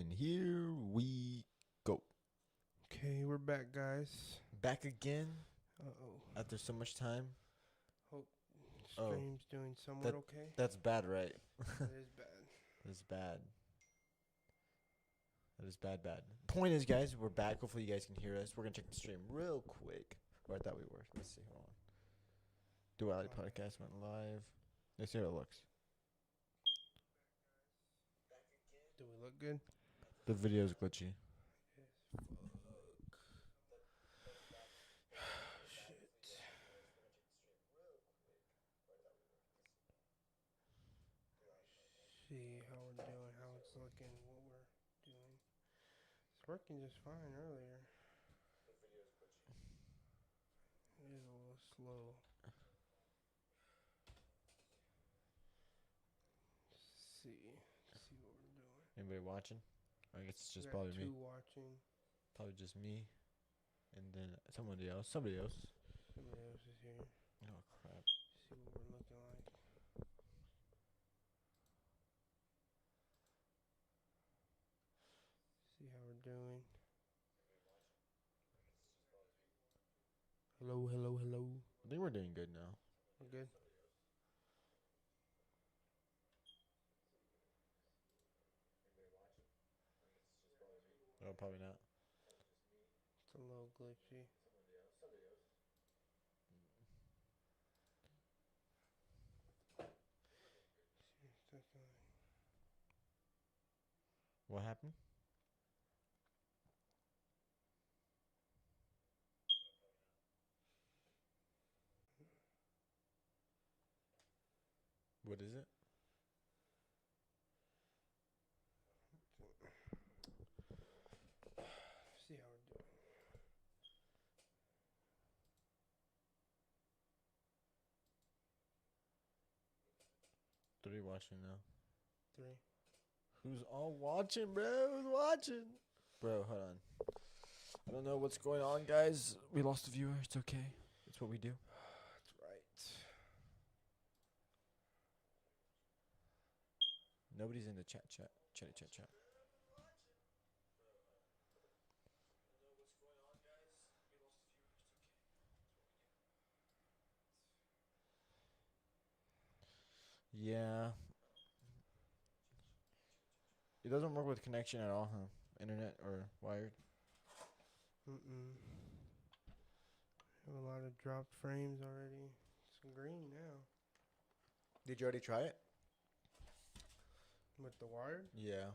And here we go. Okay, we're back, guys. Back again Uh-oh. after so much time. Hope Oh, stream's doing somewhat that okay. that's bad, right? That is bad. That's bad. That is bad. Point is, guys, we're back. Hopefully, you guys can hear us. We're gonna check the stream real quick. Or I thought we were. Let's see. Hold on. Duality podcast went live. Let's see how it looks. Do we look good? The video's glitchy. Yes. Fuck. Shit. See how we're doing, how it's looking, what we're doing. It's working just fine earlier. It is a little slow. Let's see what we're doing. Anybody watching? I guess it's just We got probably two me. watching. Probably just me. And then somebody else. Somebody else. Somebody else is here. Oh crap. See what we're looking like. See how we're doing. Hello. I think we're doing good now. We're good. Oh, probably not. It's a little glitchy. What happened? What is it? See how we're doing. Three watching now. 3. Who's all watching, bro? Who's watching? Bro, hold on. I don't know what's going on, guys. We lost a viewer. It's okay. It's what we do. That's right. Nobody's in the chat. Chat. Yeah. It doesn't work with connection at all, huh? Internet or wired? Mm-mm. Have a lot of dropped frames already. It's green now. Did you already try it? With the wired? Yeah.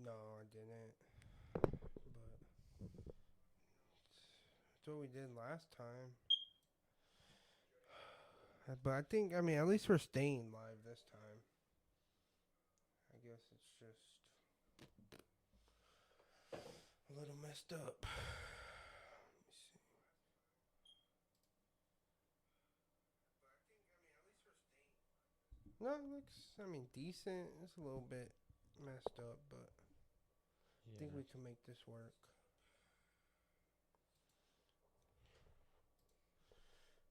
No, I didn't. But that's what we did last time. But I think, at least we're staying live this time. I guess it's just a little messed up. Let me see. But I think, at least we're staying. No, it looks, decent. It's a little bit messed up, but I think we can make this work.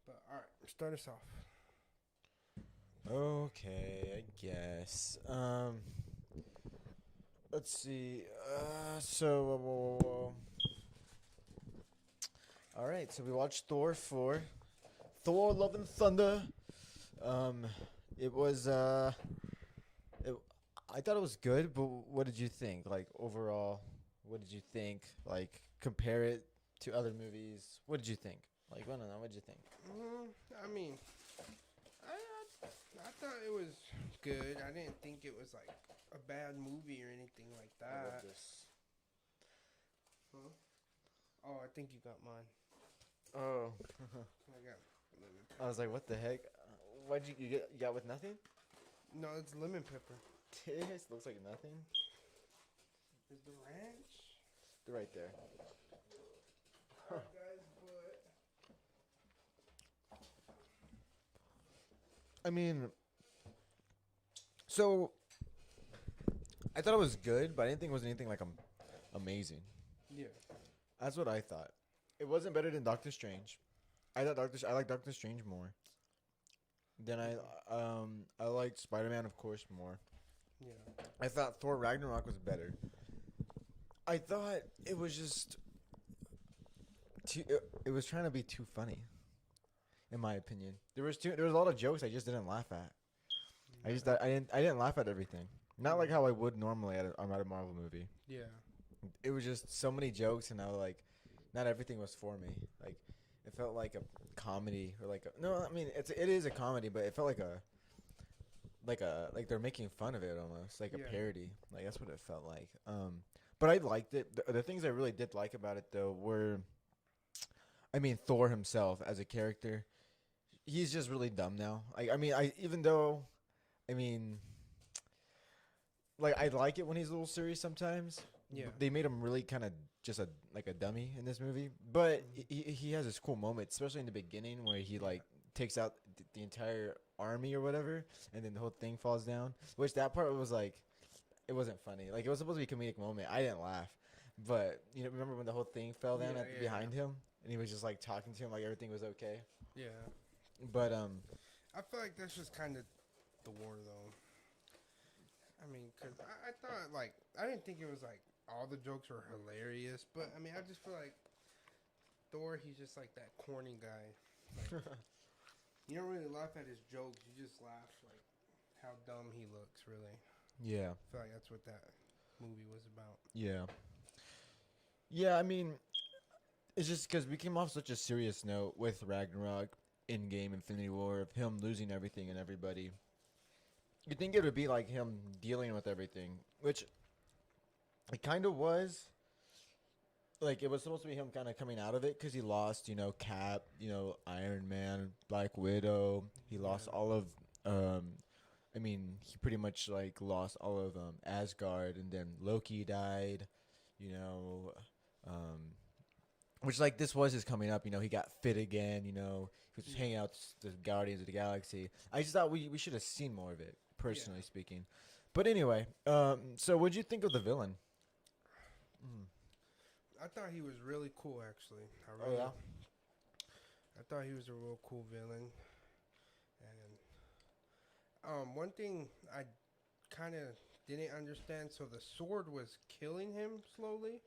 But alright, start us off. Okay, I guess. Let's see. So, all right. So we watched Thor 4, Thor: Love and Thunder. It was I thought it was good, but what did you think? Like overall, what did you think? Like compare it to other movies. What did you think? Like, I don't know. What did you think? I thought it was good. I didn't think it was like a bad movie or anything like that. I love this. Huh? Oh, I think you got mine. Oh. I got lemon pepper. I was like, what the heck? Why'd you got with nothing? No, it's lemon pepper. This looks like nothing. Is the ranch? They're right there. Alright, guys, but I mean, so I thought it was good, but I didn't think it was anything like amazing. yeah. That's what I thought. It wasn't better than Doctor Strange. I like Doctor Strange more. Then I liked Spider-Man, of course, more. Yeah. I thought Thor Ragnarok was better. I thought it was just too. It was trying to be too funny, in my opinion. There was a lot of jokes I just didn't laugh at. I didn't laugh at everything. Not like how I would normally at a Marvel movie. Yeah. It was just so many jokes, and I was like, not everything was for me. Like, it felt like a comedy or like no, I mean it is a comedy, but it felt like they're making fun of it almost, like a Yeah. parody. Like that's what it felt like. But I liked it. The things I really did like about it though were, I mean, Thor himself as a character, he's just really dumb now. I mean, I even though, I mean, like I like it when he's a little serious sometimes. Yeah. They made him really kind of just a dummy in this movie, but Mhm. he has this cool moment, especially in the beginning where he Yeah. like takes out the entire army or whatever, and then the whole thing falls down. Which that part was like, it wasn't funny. Like it was supposed to be a comedic moment. I didn't laugh, but you know, remember when the whole thing fell down Yeah. behind him, and he was just like talking to him like everything was okay. Yeah. But I feel like that's just kind of the war, though. I mean, cause I thought like I didn't think it was like all the jokes were hilarious, but I mean I just feel like Thor, he's just like that corny guy. Like you don't really laugh at his jokes, you just laugh like how dumb he looks. Really, yeah, I feel like that's what that movie was about. yeah, yeah. I mean, it's just because we came off such a serious note with Ragnarok, in-game Infinity War, of him losing everything and everybody. You think it would be like him dealing with everything, which it kind of was. Like it was supposed to be him kind of coming out of it because he lost, you know, Cap, you know, Iron Man, Black Widow. He lost Yeah, all of, um, I mean, he pretty much like lost all of Asgard, and then Loki died, you know, um, which like this was his coming up. You know, he got fit again. You know, he was yeah, hanging out with the Guardians of the Galaxy. I just thought we should have seen more of it, yeah. personally speaking. But anyway, so what'd you think of the villain? Mm. I thought he was really cool. Actually, Oh yeah. I thought he was a real cool villain. And one thing I kind of didn't understand. So the sword was killing him slowly.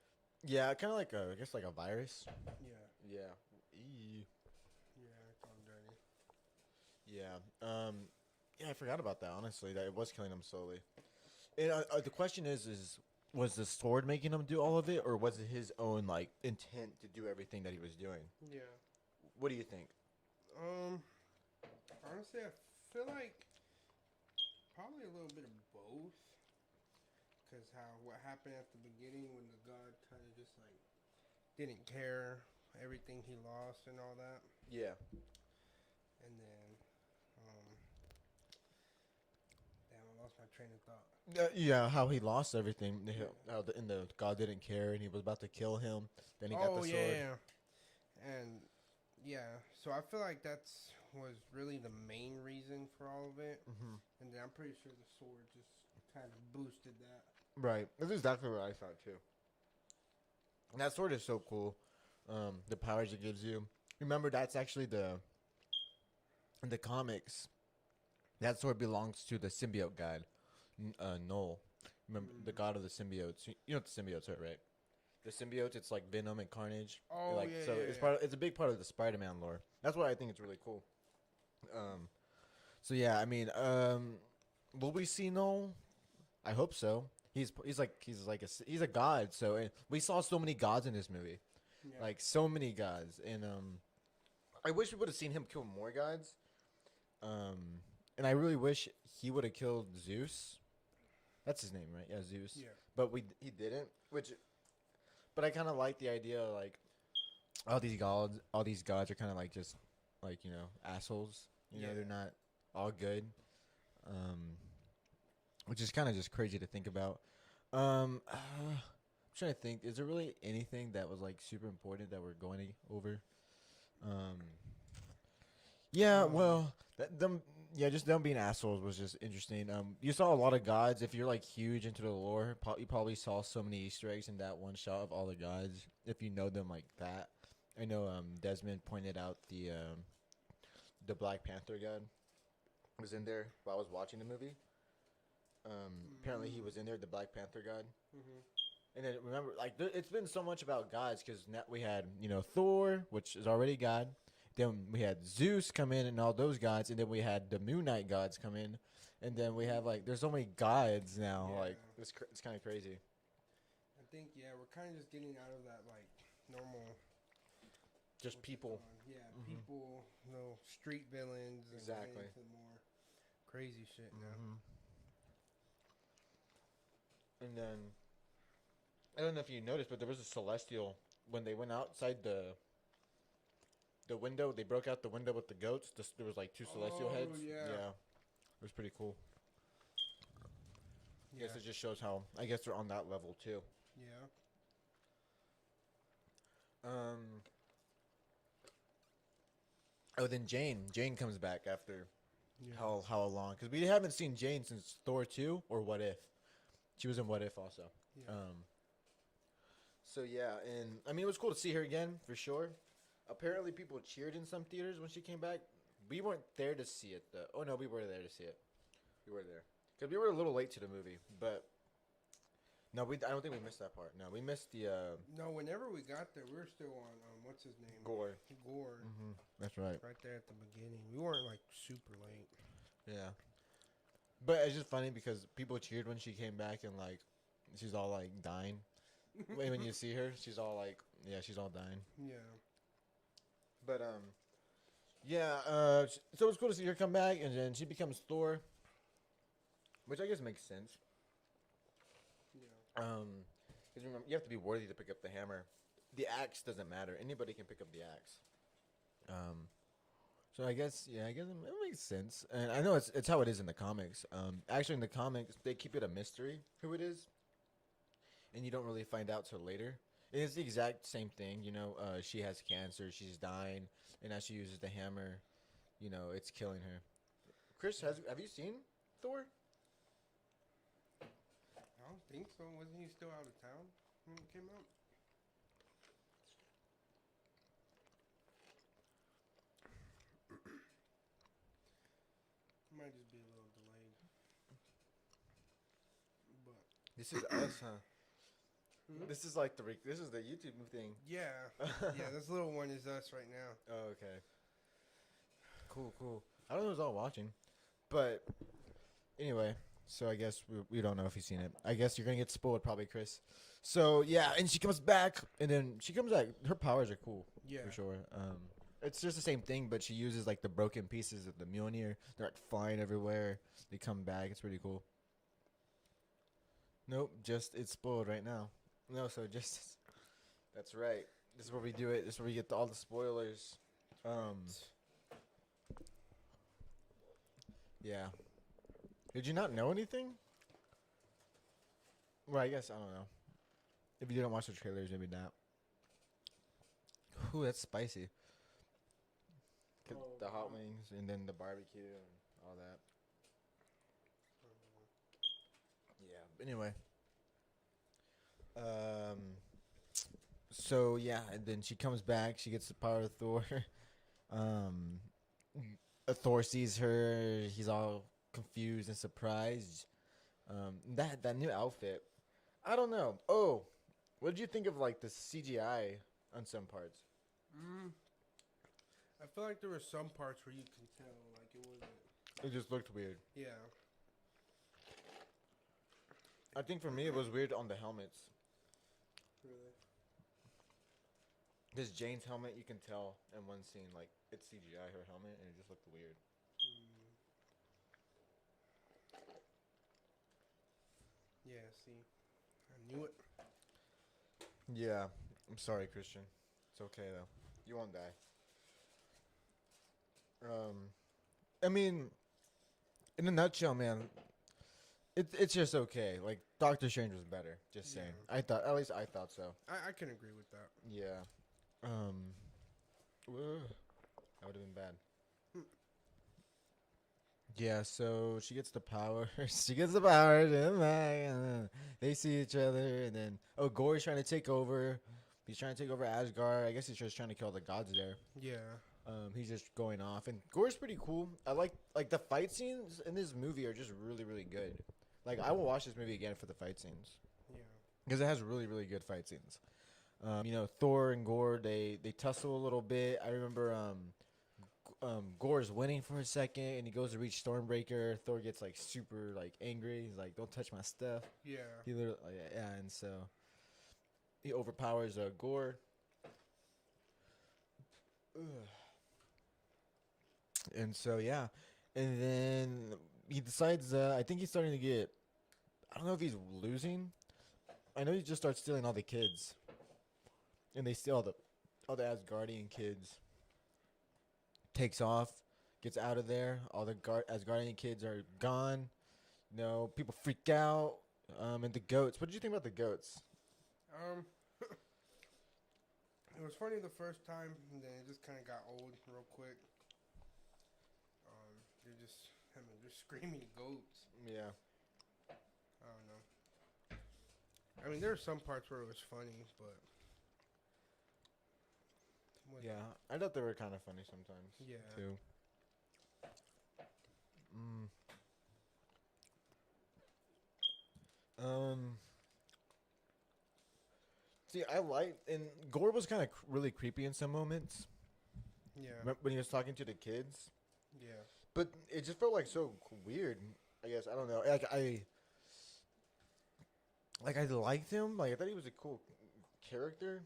Yeah, kind of like I guess like a virus. Yeah, Yeah. Eee. yeah, it's all dirty. Yeah. Yeah, I forgot about that. Honestly, that it was killing him slowly. And the question is was the sword making him do all of it, or was it his own like intent to do everything that he was doing? Yeah. What do you think? Um. Honestly, I feel like probably a little bit of both. Cause how what happened at the beginning when the god kind of just like didn't care everything he lost and all that, Yeah. and then um. Damn, I lost my train of thought. Yeah, how he lost everything. Yeah. How the god didn't care, and he was about to kill him. Then he got Oh the yeah, sword. yeah, and yeah. So I feel like that's was really the main reason for all of it, Hmm. and then I'm pretty sure the sword just kind of boosted that. Right. That's exactly what I thought too. And that sword is so cool. The powers it gives you. Remember, that's actually the in the comics. That sword belongs to the symbiote god, Null. Remember the Mm. god of the symbiotes. You know what the symbiotes are, right? The symbiotes, it's like Venom and Carnage. Oh Like yeah, so, yeah, it's yeah. part. It's a big part of the Spider-Man lore. That's why I think it's really cool. Um. So yeah, I mean, will we see Null? I hope so. He's a god. So and we saw so many gods in this movie, Yeah. like so many gods, and I wish we would have seen him kill more gods. Um, and I really wish he would have killed Zeus. That's his name, right? Yeah, Zeus. Yeah. But he didn't. But I kind of like the idea, like all these gods are kind of like just like assholes. You know, Yeah. they're not all good. Um, which is kind of just crazy to think about. I'm trying to think. Is there really anything that was like super important that we're going over? Um, yeah, Um. well, just them being assholes was just interesting. You saw a lot of gods. If you're like huge into the lore, you probably saw so many Easter eggs in that one shot of all the gods. If you know them like that, I know. Desmond pointed out the Black Panther god was in there while I was watching the movie. Apparently he was in there, the Black Panther god. Mm-hmm. And then remember, like it's been so much about gods because we had Thor, which is already god. Then we had Zeus come in and all those gods, and then we had the Moon Knight gods come in, and then we have like there's so many gods now. Yeah. Like it's kind of crazy. I think we're kind of just getting out of that like normal. Just people. Yeah, people. Street villains. And Exactly. into more crazy shit now. And then I don't know if you noticed, but there was a celestial when they went outside the window. They broke out the window with the goats. There was like two celestial heads. Yeah. It was pretty cool. I Yeah. guess it just shows how I guess they're on that level too. Yeah. Oh, then Jane comes back after Yeah. how long? Because we haven't seen Jane since Thor 2 or What If. She was in What If also. Yeah. So yeah, and I mean it was cool to see her again for sure. Apparently people cheered in some theaters when she came back. We weren't there to see it though. Oh no, we were there to see it. We were there because we were a little late to the movie, but no, I don't think we missed that part. No, we missed the No, whenever we got there, we were still on what's his name? gore. Gore. That's right. Right there at the beginning. We weren't like super late. Yeah. But it's just funny because people cheered when she came back and like she's all like dying. When you see her, she's all like, yeah, she's all dying. Yeah. But yeah. So it's cool to see her come back, and then she becomes Thor, which I guess makes sense. Yeah. Because remember, you have to be worthy to pick up the hammer. The axe doesn't matter. Anybody can pick up the axe. So I guess it makes sense, and I know it's how it is in the comics. Actually, in the comics, they keep it a mystery who it is, and you don't really find out till later. And it's the exact same thing, she has cancer, she's dying, and as she uses the hammer, it's killing her. Chris, have you seen Thor? I don't think so. Wasn't he still out of town when it came out? Might just be a little delayed. But This is us, huh? This is like this is the YouTube thing. yeah, this little one is us right now. Oh, okay. Cool. I don't know who's all watching, but anyway, so I guess we don't know if you've seen it. I guess you're gonna get spoiled probably, Chris. So yeah, and she comes back, and then she comes back. Her powers are cool, Yeah. for sure. It's just the same thing, but she uses like the broken pieces of the Mjolnir. They're like flying everywhere. They come back. It's pretty cool. Nope, just it's spoiled right now. No, so just that's right. This is where we do it. This is where we get all the spoilers. Yeah. Did you not know anything? Well, I guess I don't know. If you didn't watch the trailers, maybe not. Ooh, that's spicy. 'Cause the hot wings and then the barbecue and all that. Yeah. Anyway. So yeah, and then she comes back. She gets the power of Thor. Thor sees her. He's all confused and surprised. That new outfit. I don't know. Oh, what did you think of like the CGI on some parts? I feel like there were some parts where you can tell like it wasn't. It just looked weird. Yeah. I think for me it was weird on the helmets. Really. Because Jane's helmet, you can tell in one scene like it's CGI her helmet, and it just looked weird. Yeah. See, I knew it. Yeah, I'm sorry, Christian. It's okay though. You won't die. I mean, in a nutshell, man, it's just okay. Like Doctor Strange was better. Just saying. Yeah. At least I thought so. I can agree with that. Yeah. That would have been bad. Yeah, so she gets the powers. She gets the powers, and then they see each other, and then Gore's trying to take over. He's trying to take over Asgard. I guess he's just trying to kill the gods there. Yeah. He's just going off, and Gore's pretty cool. I like the fight scenes in this movie are just really really good. Like I will watch this movie again for the fight scenes Yeah. because it has really really good fight scenes. Thor and Gore they tussle a little bit. I remember Gore's winning for a second and he goes to reach Stormbreaker. Thor gets like super like angry. He's like, "Don't touch my stuff." Yeah. He literally yeah, and so he overpowers Gore. Ugh. And so yeah, and then he decides. I think he's starting to get. I don't know if he's losing. I know he just starts stealing all the kids, and they steal all the Asgardian kids. Takes off, gets out of there. All the Asgardian kids are gone. People freak out. And the goats. What did you think about the goats? Um, it was funny the first time, and then it just kind of got old real quick. They're screaming goats. Yeah, I don't know. I mean, there were some parts where it was funny, but yeah. I thought they were kind of funny sometimes. Yeah. Too. Mm. Um. See, I like and Gore was kind of really creepy in some moments. Yeah. When he was talking to the kids, Yeah. but it just felt like so weird. I guess I don't know. I liked him. Like I thought he was a cool character,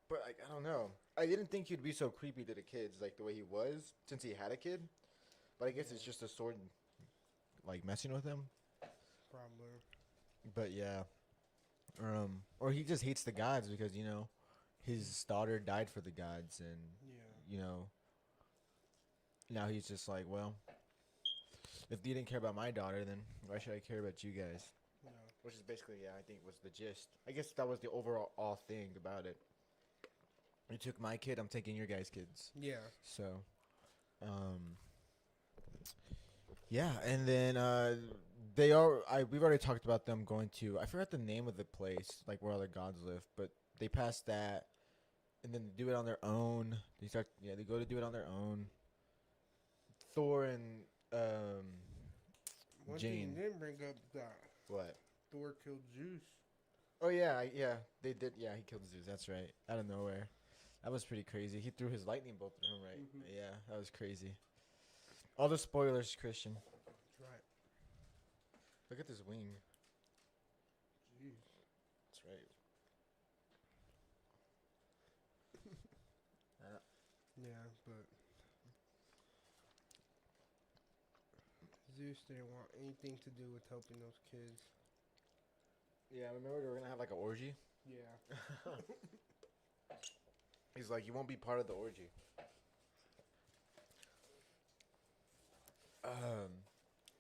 but I don't know. I didn't think he'd be so creepy to the kids like the way he was since he had a kid. But I guess it's just a sword, like messing with him. Probably. But yeah, or he just hates the gods because his daughter died for the gods, and Yeah. now he's just like, well, if you didn't care about my daughter, then why should I care about you guys? Yeah. Which is basically, yeah, I think was the gist. I guess that was the overall thing about it. You took my kid, I'm taking your guys' kids. Yeah. So, yeah, and then we've already talked about them going to, I forgot the name of the place, like where all the gods live, but they passed that, and then they do it on their own. They go to do it on their own. Thor and One thing Jane. you didn't bring up that What? Thor killed Zeus. Oh yeah, yeah, they did. Yeah, he killed Zeus. That's right, out of nowhere. That was pretty crazy. He threw his lightning bolt at him, right? Mhm. Yeah, that was crazy. All the spoilers, Christian. That's right. Look at this wing. Jeez. That's right. Yeah, but Zeus didn't want anything to do with helping those kids. Yeah, remember they were gonna have like an orgy. Yeah. He's like, you won't be part of the orgy.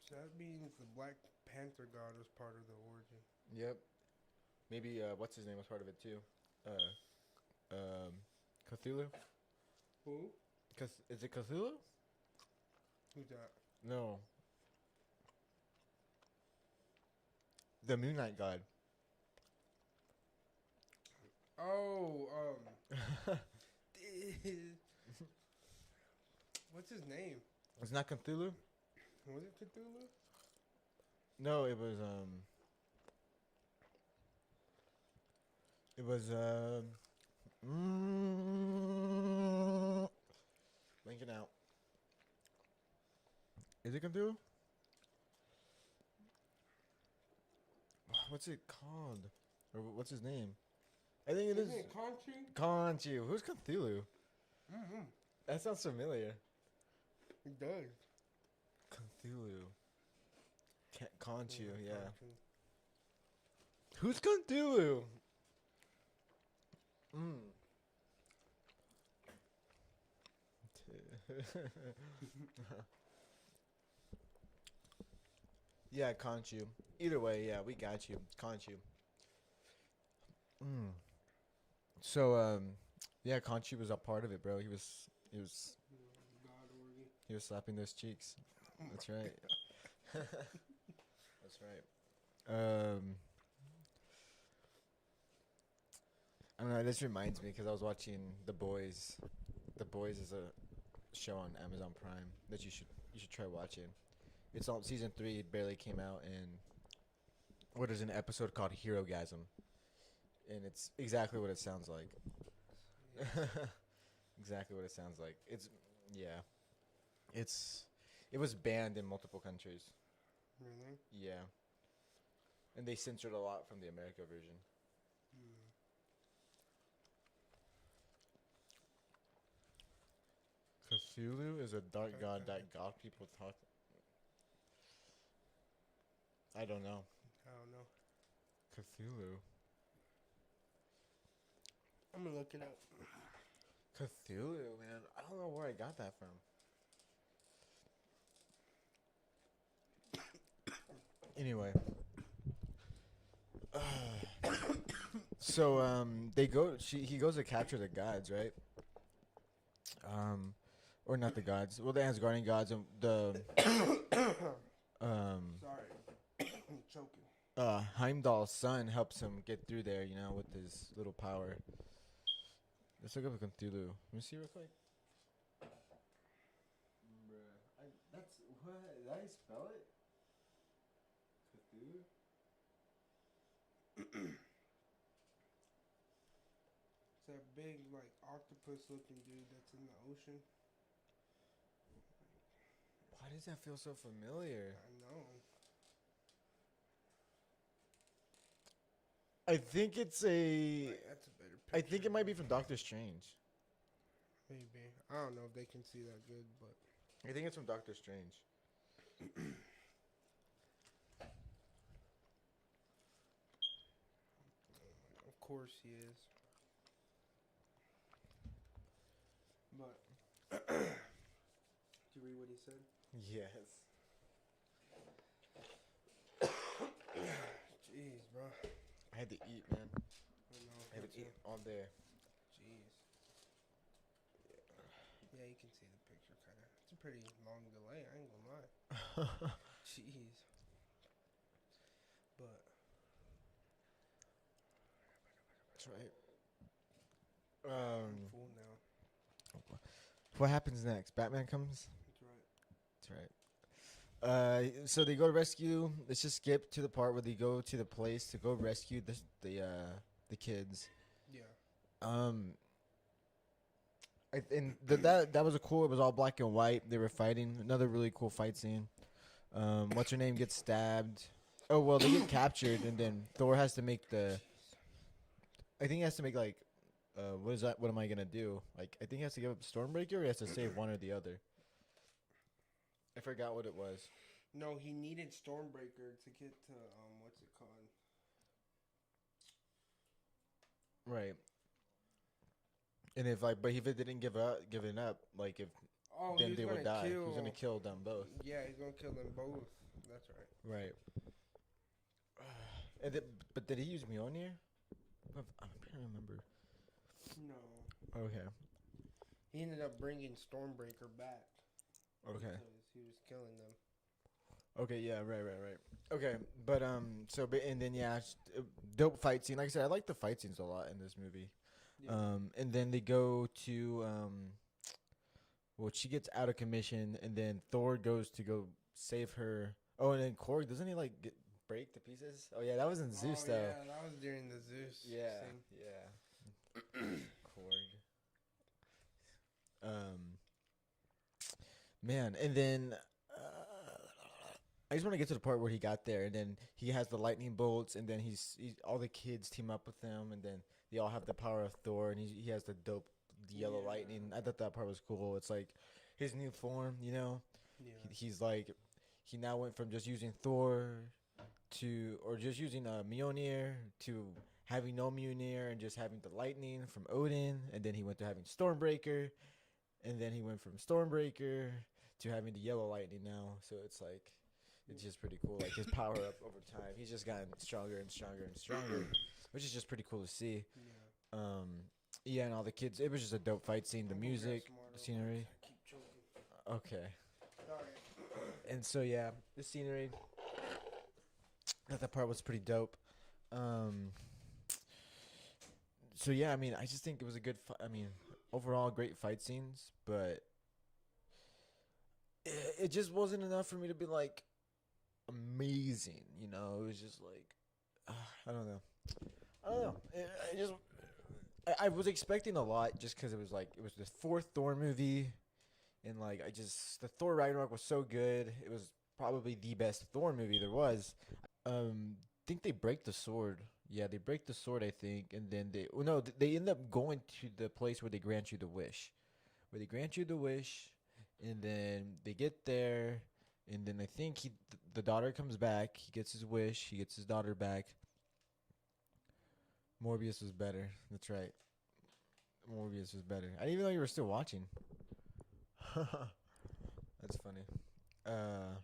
So that means the Black Panther god was part of the orgy. Yep. Maybe what's his name was part of it too. Cthulhu. Who? Is it Cthulhu? Who's that? No. The Moon Knight god. Oh, what's his name? It's not Cthulhu. Was it Cthulhu? No, it was blinking out. Is it Cthulhu? What's it called? Or what's his name? I think it is. Isn't it Conchu? Conchu. Who's Cthulhu? Mm-hmm. That sounds familiar. It does. Cthulhu. Conchu, yeah. Conchu. Who's Cthulhu? Yeah, Conchu. Either way, yeah, we got you. Conchu. So, yeah, Conchu was a part of it, bro. He was God orgy. He was slapping those cheeks. That's right. That's right. I don't know. This reminds me because I was watching The Boys. The Boys is a show on Amazon Prime that you should try watching. It's on season 3. It barely came out, and Or there's an episode called Herogasm, and it's exactly what it sounds like. Yeah. Exactly what it sounds like. It's yeah. It's it was banned in multiple countries. Really? Yeah, and they censored a lot from the America version. Hmm. Cthulhu is a dark Okay, god go ahead. that god people talk. I don't know. I don't know. Cthulhu. I'm gonna look it up. Cthulhu, man. I don't know where I got that from. Anyway. So they go. He goes to capture the gods, right? Or not the gods. Well, the Asgardian gods and the um Sorry, I'm choking. Heimdall's son helps him get through there. You know, with his little power. Let's look up Cthulhu. Let me see real quick. Bruh, that's what? Did I spell it? Cthulhu. It's that big like octopus-looking dude that's in the ocean. Why does that feel so familiar? I know. I think it's a. Like, that's a better picture. I think it might be from Doctor Strange. Maybe. I don't know if they can see that good, but I think it's from Doctor Strange. of course he is. But did you read what he said? Yes. Jeez, bro. I had to eat, man. I know. I had me to eat too. all day. Jeez. Yeah, you can see the picture kind of. It's a pretty long delay. I ain't gonna lie. Jeez. But That's right. I'm full now. What happens next? Batman comes. That's right. That's right. So they go to rescue. Let's just skip to the part where they go to the place to go rescue the kids. Yeah. Um, that was a cool. It was all black and white. They were fighting. Another really cool fight scene. What's her name gets stabbed. Oh well, they get captured, and then Thor has to make the. I think he has to make like, what is that? What am I gonna do? Like, I think he has to give up Stormbreaker, or he has to save one or the other. I forgot what it was. No, he needed Stormbreaker to get to what's it called? Right. And if like, but if it didn't give it up, like if Oh, then he was they gonna would die. kill. He was gonna kill them both. Yeah, he's gonna kill them both. That's right. Right. And but did he use Mjolnir? I'm trying to remember. No. Okay. He ended up bringing Stormbreaker back. Okay. Because he was killing them. Okay. Yeah. Right. Okay. But and then yeah, dope fight scene. Like I said, I like the fight scenes a lot in this movie. Yeah. And then they go to well, she gets out of commission, and then Thor goes to go save her. Oh, and then Korg, doesn't he like break to pieces? Oh yeah, that was in Zeus though. Yeah, that was during the Zeus Yeah, scene. yeah. Korg. Man, and then I just want to get to the part where he got there, and then he has the lightning bolts, and then he's all the kids team up with him, and then they all have the power of Thor, and he has the dope yellow Yeah. lightning. I thought that part was cool. It's like his new form, you know. Yeah. He's like he now went from just using Thor to or just using Mjolnir to having no Mjolnir and just having the lightning from Odin, and then he went to having Stormbreaker, and then he went from Stormbreaker to having the yellow lightning now. So it's like it's just pretty cool. Like his power up over time. He's just gotten stronger and stronger and stronger, which is just pretty cool to see. Yeah. Yeah, and all the kids. It was just a dope fight scene. The I'm gonna grab music, some water the real scenery. quick. I keep choking. Okay. Sorry. And so yeah, the scenery. I thought that part was pretty dope. So yeah, I mean, I just think it was a good. I mean, overall, great fight scenes, but it just wasn't enough for me to be like, amazing. You know, it was just like I don't know. I don't know. I was expecting a lot just because it was the fourth Thor movie, and like the Thor Ragnarok was so good. It was probably the best Thor movie there was. Think they break the sword. Yeah, they break the sword, I think, and then they end up going to the place where they grant you the wish, and then they get there, and then I think the daughter comes back. He gets his wish. He gets his daughter back. Morbius was better. That's right. Morbius was better. I didn't even know you were still watching. That's funny. Uh,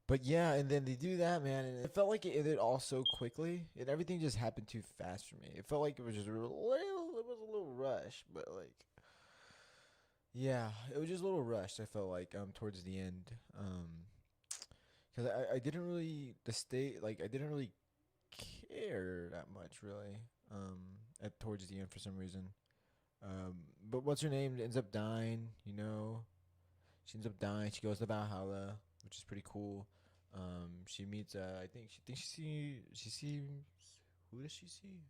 but yeah, and then they do that, man, and it felt like it ended all so quickly, and everything just happened too fast for me. It felt like it was just it was a little rush, but like, yeah, it was just a little rushed. I felt like towards the end, because I didn't really I didn't really care that much really at towards the end for some reason. But what's her name ends up dying, you know. She ends up dying. She goes to Valhalla, which is pretty cool. She meets. She sees. Who does she see?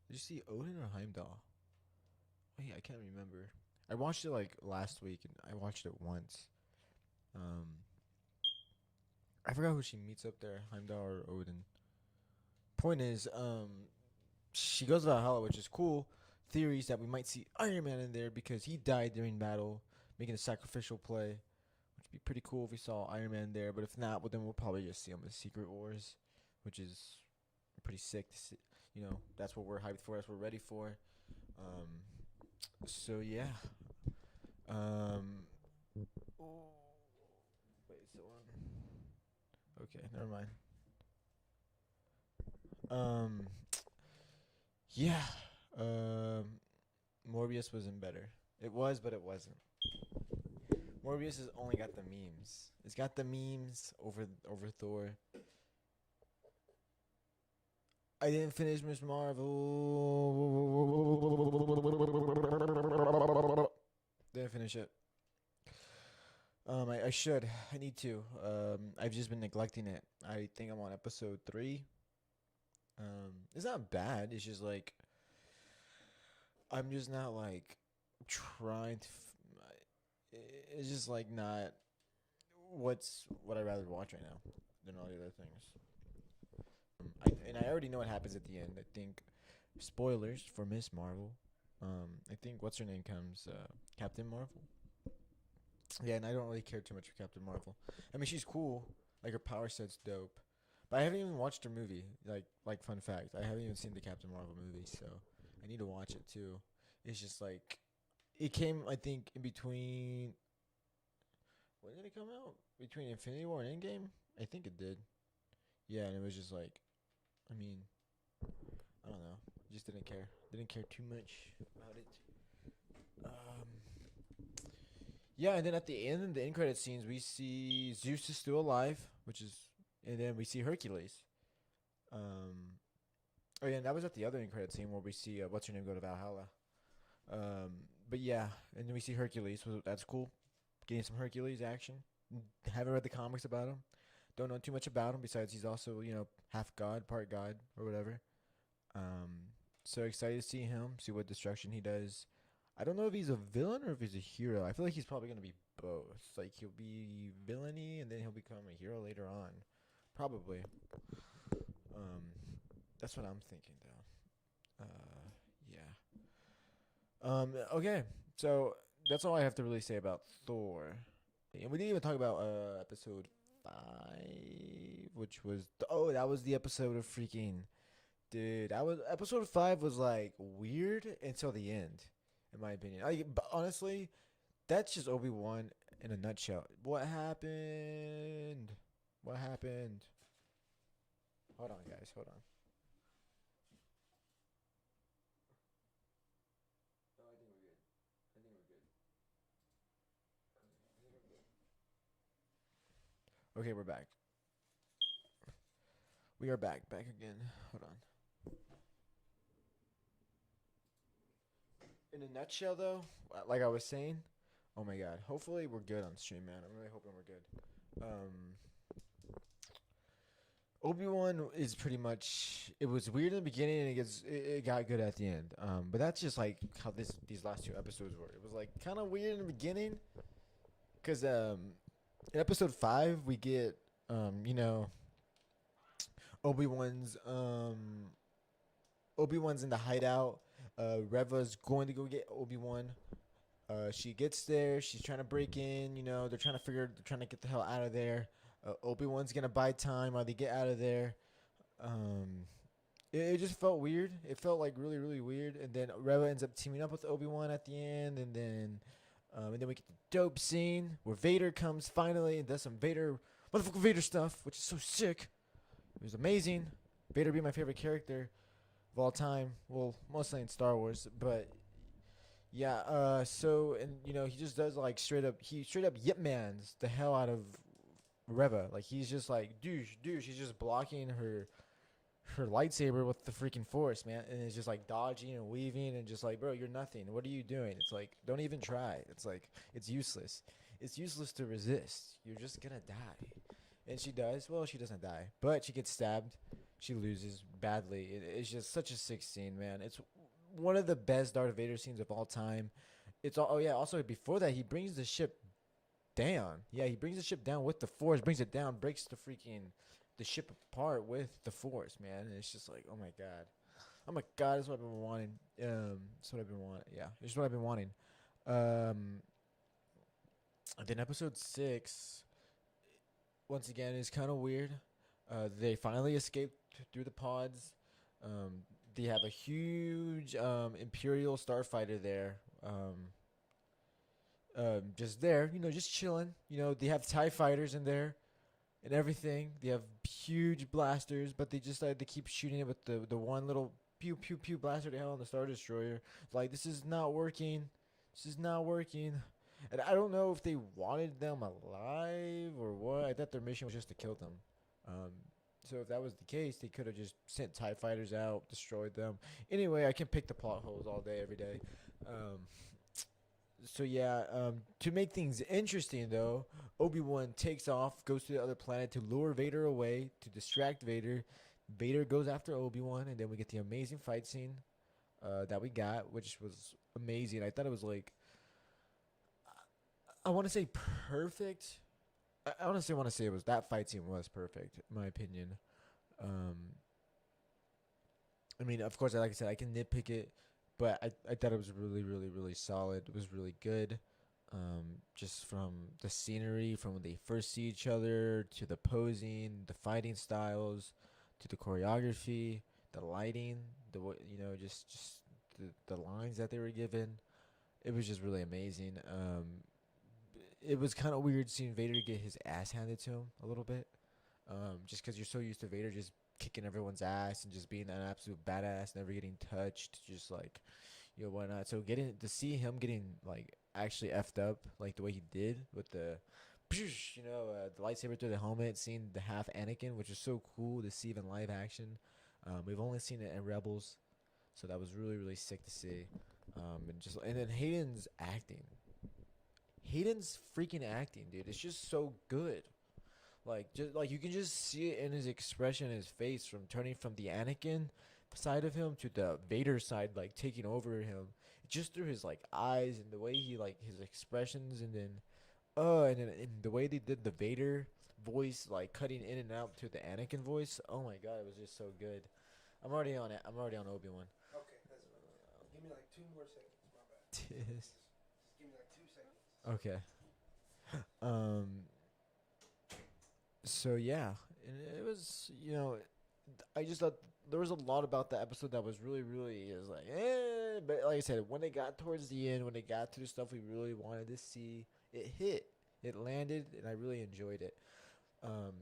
Did she see Odin or Heimdall? Wait, I can't remember. I watched it like last week, and I watched it once. Um, I forgot who she meets up there, Heimdall or Odin. Point is, she goes to Valhalla, which is cool. Theories that we might see Iron Man in there because he died during battle, making a sacrificial play. Which would be pretty cool if we saw Iron Man there. But if not, well, then we'll probably just see him in Secret Wars, which is pretty sick to see. You know, that's what we're hyped for. That's what we're ready for. Um, so yeah. Um, wait, so okay, never mind. Um, yeah. Um, Morbius wasn't better. It was, but it wasn't. Morbius has only got the memes. It's got the memes over Thor. I didn't finish Miss Marvel. Didn't finish it. I should. I need to. I've just been neglecting it. I think I'm on episode 3. It's not bad. It's just like I'm just not like trying to. It's just like not what I'd rather watch right now than all the other things. And I already know what happens at the end. I think spoilers for Miss Marvel. I think what's her name comes Captain Marvel. Yeah, and I don't really care too much for Captain Marvel. I mean, she's cool. Like her power set's dope. But I haven't even watched her movie. Like fun fact, I haven't even seen the Captain Marvel movie, so I need to watch it too. It's just like it came, I think, in between. When did it come out? Between Infinity War and Endgame? I think it did. Yeah, and it was just like, I mean, I don't know. Just didn't care. Didn't care too much about it. Um, yeah, and then at the end, in the end credit scenes, we see Zeus is still alive, and then we see Hercules. Um, oh yeah, and that was at the other end credit scene where we see what's her name go to Valhalla. But yeah, and then we see Hercules. So that's cool. Getting some Hercules action. Haven't read the comics about him. Don't know too much about him besides he's also half god, part god, or whatever. So excited to see him, see what destruction he does. I don't know if he's a villain or if he's a hero. I feel like he's probably gonna be both. Like he'll be villainy and then he'll become a hero later on, probably. Um, that's what I'm thinking though. Yeah. Okay. So that's all I have to really say about Thor. And we didn't even talk about episode 5, which was that was the episode of freaking. Dude, that was episode 5 was like weird until the end, in my opinion. But honestly, that's just Obi-Wan in a nutshell. What happened? What happened? Hold on, guys. Hold on. Oh, I think we're good. I think we're good. Okay, we're back. We are back again. Hold on. In a nutshell, though, like I was saying, oh my god. Hopefully we're good on stream, man. I'm really hoping we're good. Um, Obi-Wan is pretty much. It was weird in the beginning, and it got good at the end. But that's just like how these last two episodes were. It was like kind of weird in the beginning, cause in episode 5 we get you know, Obi Wan's Obi Wan's in the hideout. Reva's going to go get Obi Wan. She gets there. She's trying to break in. You know, they're trying to get the hell out of there. Obi Wan's gonna buy time while they get out of there. Um, it just felt weird. It felt like really, really weird. And then Reva ends up teaming up with Obi Wan at the end, and then we get the dope scene where Vader comes finally and does some motherfucking Vader stuff, which is so sick. It was amazing. Vader be my favorite character of all time. Well, mostly in Star Wars, but yeah. So and you know he just does like straight up yip mans the hell out of Reva. Like he's just like douche. He's just blocking her lightsaber with the freaking force, man, and it's just like dodging and weaving and just like, bro, you're nothing. What are you doing? It's like, don't even try. It's like it's useless. It's useless to resist. You're just gonna die. And she does. Well, she doesn't die, but she gets stabbed. She loses badly. It's just such a sick scene, man. It's one of the best Darth Vader scenes of all time. It's all. Oh yeah. Also, before that, he brings the ship down. Yeah, he brings the ship down with the force. Brings it down. Breaks the ship apart with the force, man. And it's just like, oh my god. Oh my god, that's what I've been wanting. That's what I've been wanting. Yeah, this is what I've been wanting. Um, and then episode 6, once again, is kind of weird. They finally escape through the pods. They have a huge Imperial starfighter there. Just there, you know, just chilling. You know, they have TIE fighters in there and everything. They have huge blasters, but they just decided to keep shooting it with the one little pew pew pew blaster they have on the Star Destroyer. Like, this is not working. This is not working. And I don't know if they wanted them alive or what. I thought their mission was just to kill them. Um, so if that was the case, they could have just sent TIE fighters out, destroyed them. Anyway, I can pick the plot holes all day, every day. Um, so yeah, to make things interesting though, Obi-Wan takes off, goes to the other planet to lure Vader away, to distract Vader. Vader goes after Obi-Wan, and then we get the amazing fight scene that we got, which was amazing. I thought it was like, I want to say perfect. I honestly want to say it was that fight scene was perfect, in my opinion. Um, I mean, of course, like I said, I can nitpick it, but I thought it was really, really, really solid. It was really good. Just from the scenery, from when they first see each other, to the posing, the fighting styles, to the choreography, the lighting, you know, just the lines that they were given. It was just really amazing. It was kind of weird seeing Vader get his ass handed to him a little bit. Just because you're so used to Vader just kicking everyone's ass and just being an absolute badass, never getting touched, just like, you know, whatnot. So getting to see him getting like actually effed up like the way he did with the lightsaber through the helmet, seeing the half Anakin, which is so cool to see in live action. We've only seen it in Rebels, so that was really really sick to see. And then Hayden's freaking acting, dude. It's just so good. Like just like you can just see it in his expression, in his face, from turning from the Anakin side of him to the Vader side, like taking over him, just through his like eyes and the way he like his expressions, and the way they did the Vader voice, like cutting in and out to the Anakin voice. Oh my god, it was just so good. I'm already on it. I'm already on Obi-Wan. Okay, that's fine. Give me like 2 more seconds. My bad. Just give me like 2 seconds. Okay. Um. So yeah, and it was, you know, I just thought there was a lot about the episode that was really really is like but like I said, when they got towards the end, when they got to the stuff we really wanted to see, it hit, it landed, and I really enjoyed it. Um,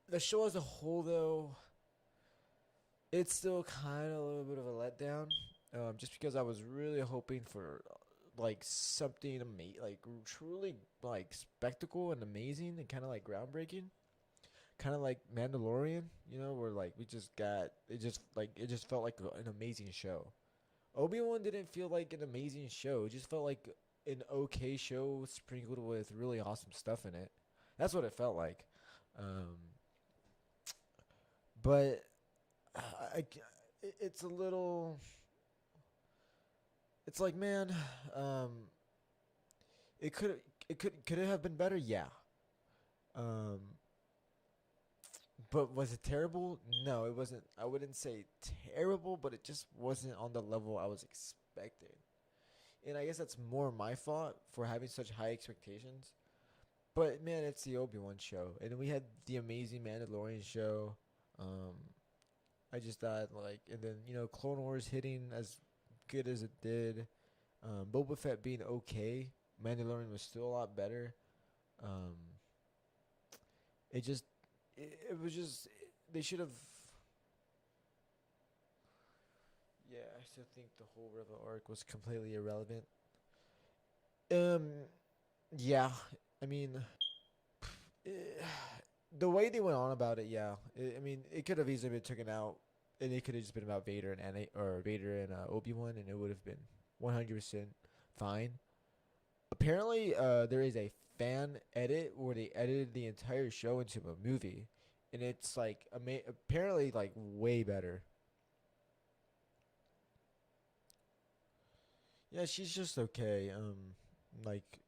the show as a whole though, it's still kind of a little bit of a letdown. Just because I was really hoping for like something like truly like spectacle and amazing and kind of like groundbreaking, kind of like Mandalorian, you know, where like we just got it just felt like an amazing show. Obi-Wan didn't feel like an amazing show. It just felt like an okay show sprinkled with really awesome stuff in it. That's what it felt like. Um, but it's a little. It's like, man, um, it could it have been better? Yeah. Um, but was it terrible? No, it wasn't. I wouldn't say terrible, but it just wasn't on the level I was expecting. And I guess that's more my fault for having such high expectations. But man, it's the Obi-Wan show, and we had the amazing Mandalorian show. Um, I just thought like, and then Clone Wars hitting as good as it did. Boba Fett being okay. Mandalorian was still a lot better. Um, it just, it was just they should have. Yeah, I still think the whole Rebel arc was completely irrelevant. Um, yeah, I mean, eh, the way they went on about it, yeah. I mean, it could have easily been taken out, and it could have just been about Vader and or Vader and Obi-Wan, and it would have been 100% fine. Apparently, there is a fan edit where they edited the entire show into a movie, and it's like apparently like way better. Yeah, she's just okay. Like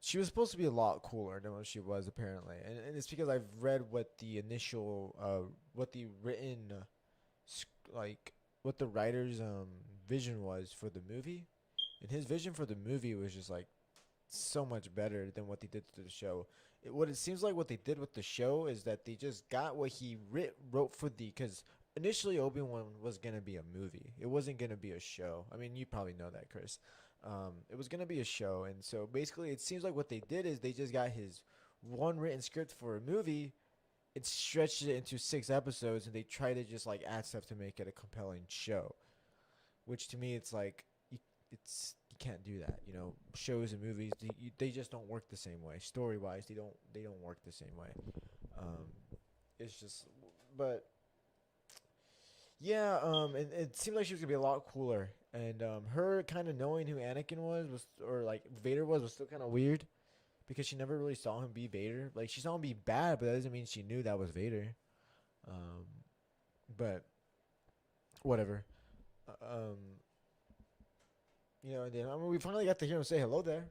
she was supposed to be a lot cooler than what she was apparently, and it's because I've read what the initial, what the written, like what the writer's vision was for the movie, and his vision for the movie was just like so much better than what they did to the show. What it seems like what they did with the show is that they just got what he wrote for the, because initially Obi-Wan was gonna be a movie. It wasn't gonna be a show. I mean, you probably know that, Chris. It was gonna be a show, and so basically, it seems like what they did is they just got his one written script for a movie and stretched it into 6 episodes, and they try to just like add stuff to make it a compelling show. Which to me, it's like you can't do that. Shows and movies they just don't work the same way. Story wise, they don't work the same way. Um, it's just, but yeah. And it seemed like she was gonna be a lot cooler. And her kind of knowing who Anakin was, or like Vader was still kind of weird because she never really saw him be Vader. Like she saw him be bad, but that doesn't mean she knew that was Vader. Um, but whatever. Um, and then I mean, we finally got to hear him say hello there,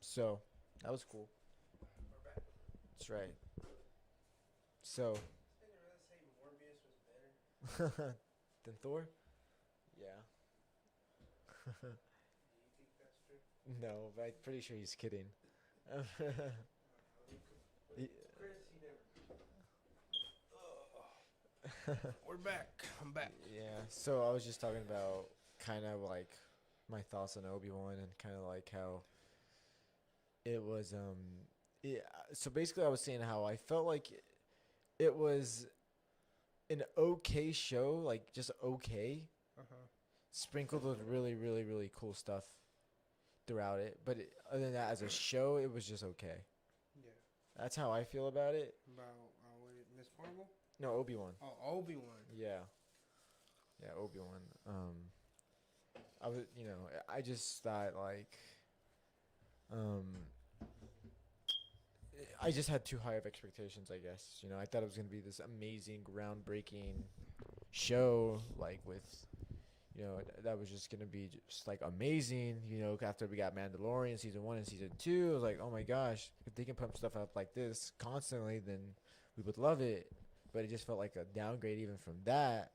so that was cool. That's right. So Didn't really say Morbius was better. then Thor, yeah. Do you think that's true? No, but I'm pretty sure he's kidding. He- Chris, he never. We're back. I'm back. yeah. So I was just talking about kind of like my thoughts on Obi-Wan, and kind of like how it was. Yeah. So basically, I was saying how I felt like it was an okay show, like just okay, Uh huh. sprinkled with really, really, really cool stuff throughout it. But other than that, as a show, it was just okay. Yeah. That's how I feel about it. About what, Miss Marvel? No, Obi-Wan. Oh, Obi-Wan. Yeah, yeah, Obi-Wan. I was, I just thought like, um, I just had too high of expectations. I guess I thought it was gonna be this amazing, groundbreaking show, like with, that was just gonna be just like amazing. After we got Mandalorian season 1 and season 2, I was like, oh my gosh, if they can pump stuff out like this constantly, then we would love it. But it just felt like a downgrade even from that.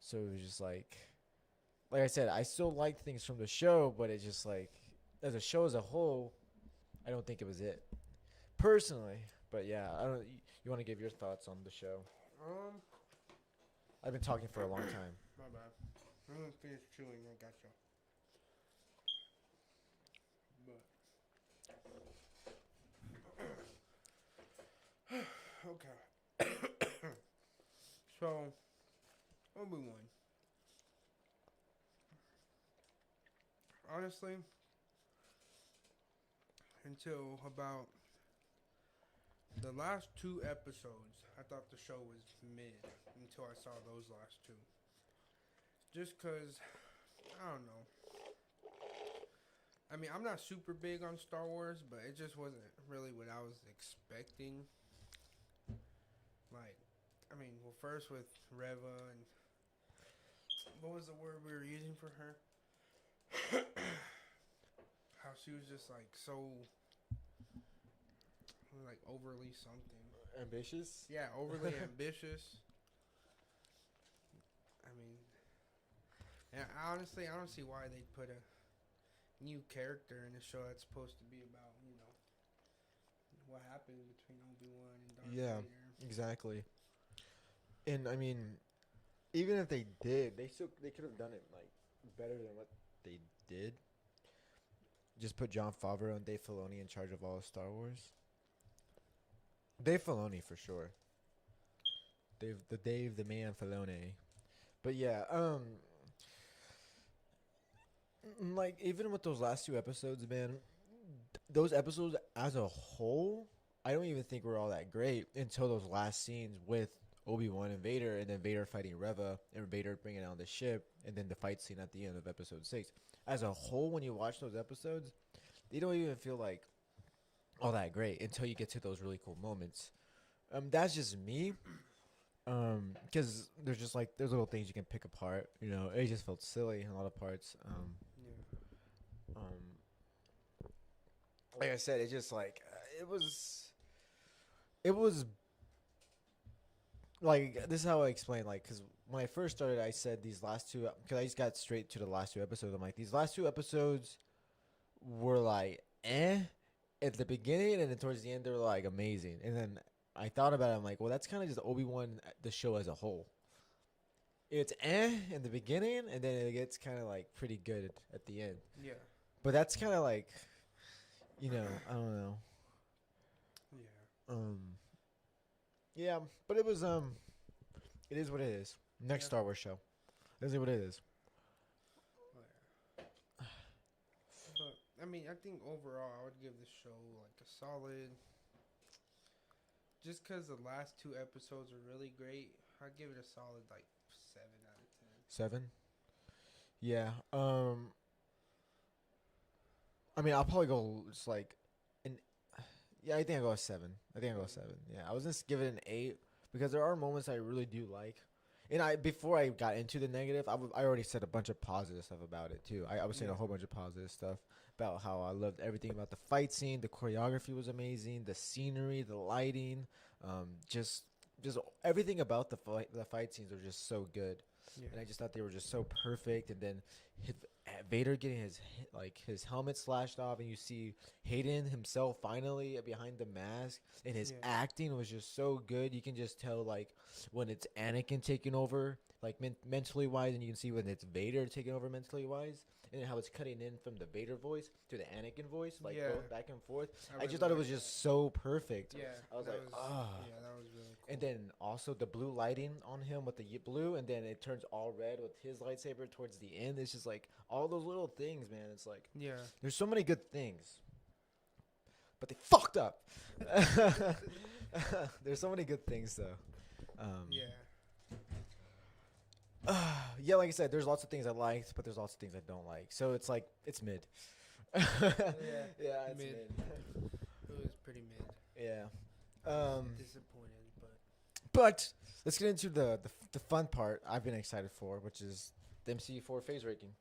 So it was just like I said, I still liked things from the show, but it just like, as a show as a whole, I don't think it was it personally. But yeah, I don't. You want to give your thoughts on the show? Um, I've been talking for a long time. my bad. I'm gonna finish chewing. I got you. But okay. So Obi-Wan. Honestly, until about the last 2 episodes, I thought the show was mid until I saw those last two. Just cause I don't know. I mean, I'm not super big on Star Wars, but it just wasn't really what I was expecting. Like, I mean, well, first with Reva and what was the word we were using for her? How she was just like so like overly something. Ambitious. Yeah, overly ambitious. I mean, and honestly, I don't see why they put a new character in a show that's supposed to be about what happened between Obi-Wan and Darth Yeah, Vader. exactly. And I mean, even if they did, they could have done it like better than what they did. Just put John Favreau and Dave Filoni in charge of all of Star Wars. Dave Filoni for sure. Dave the man Filoni. But yeah, like even with those last two episodes, man, those episodes as a whole, I don't even think were all that great until those last scenes with Obi-Wan and Vader, and then Vader fighting Reva, and Vader bringing down the ship, and then the fight scene at the end of episode 6. As a whole, when you watch those episodes, they don't even feel like all that great until you get to those really cool moments. That's just me. Because there's just like there's little things you can pick apart. You know, it just felt silly in a lot of parts. Yeah. Like I said, it just like it was like this is how I explain like because when I first started, I said these last two because I just got straight to the last two episodes. I'm like these last two episodes were like at the beginning, and then towards the end they were like amazing, and then I thought about it. I'm like, well, that's kind of just Obi-Wan the show as a whole. It's in the beginning, and then it gets kind of like pretty good at the end. Yeah. But that's kind of like, I don't know. Yeah. Um, yeah, but it was it is what it is. Next Yeah. Star Wars show. This is what it is. Yeah. But I mean, I think overall, I would give the show like a solid. Just because the last two episodes are really great, I'd give it a solid like 7 out of 10. 7. Yeah. I mean, I'll probably go just like an. Yeah, I think I go a 7. I think I go a 7. Yeah, I was just give it an 8 because there are moments I really do like. And I before I got into the negative, I already said a bunch of positive stuff about it too. I was saying a Yeah. whole bunch of positive stuff about how I loved everything about the fight scene. The choreography was amazing. The scenery, the lighting, just everything about the fight scenes were just so good. Yeah. And I just thought they were just so perfect. And then his, Vader getting his helmet slashed off, and you see Hayden himself finally behind the mask, and his Yeah. acting was just so good. You can just tell like when it's Anakin taking over, like mentally wise, and you can see when it's Vader taking over mentally wise, and then how it's cutting in from the Vader voice to the Anakin voice, like Yeah. both back and forth. I really just thought it was like just so perfect. Yeah. I was that like, ah. Yeah, that was really cool. And then also the blue lighting on him with the blue, and then it turns all red with his lightsaber towards the end. It's just like all those little things, man. It's like Yeah. there's so many good things, but they fucked up. There's so many good things though. Yeah. Yeah, like I said, there's lots of things I liked, but there's lots of things I don't like. So it's like it's mid. Yeah. Yeah, it's Mid. mid. It was pretty mid. Yeah. Disappointed, but But let's get into the fun part I've been excited for, which is the MC4 phase ranking.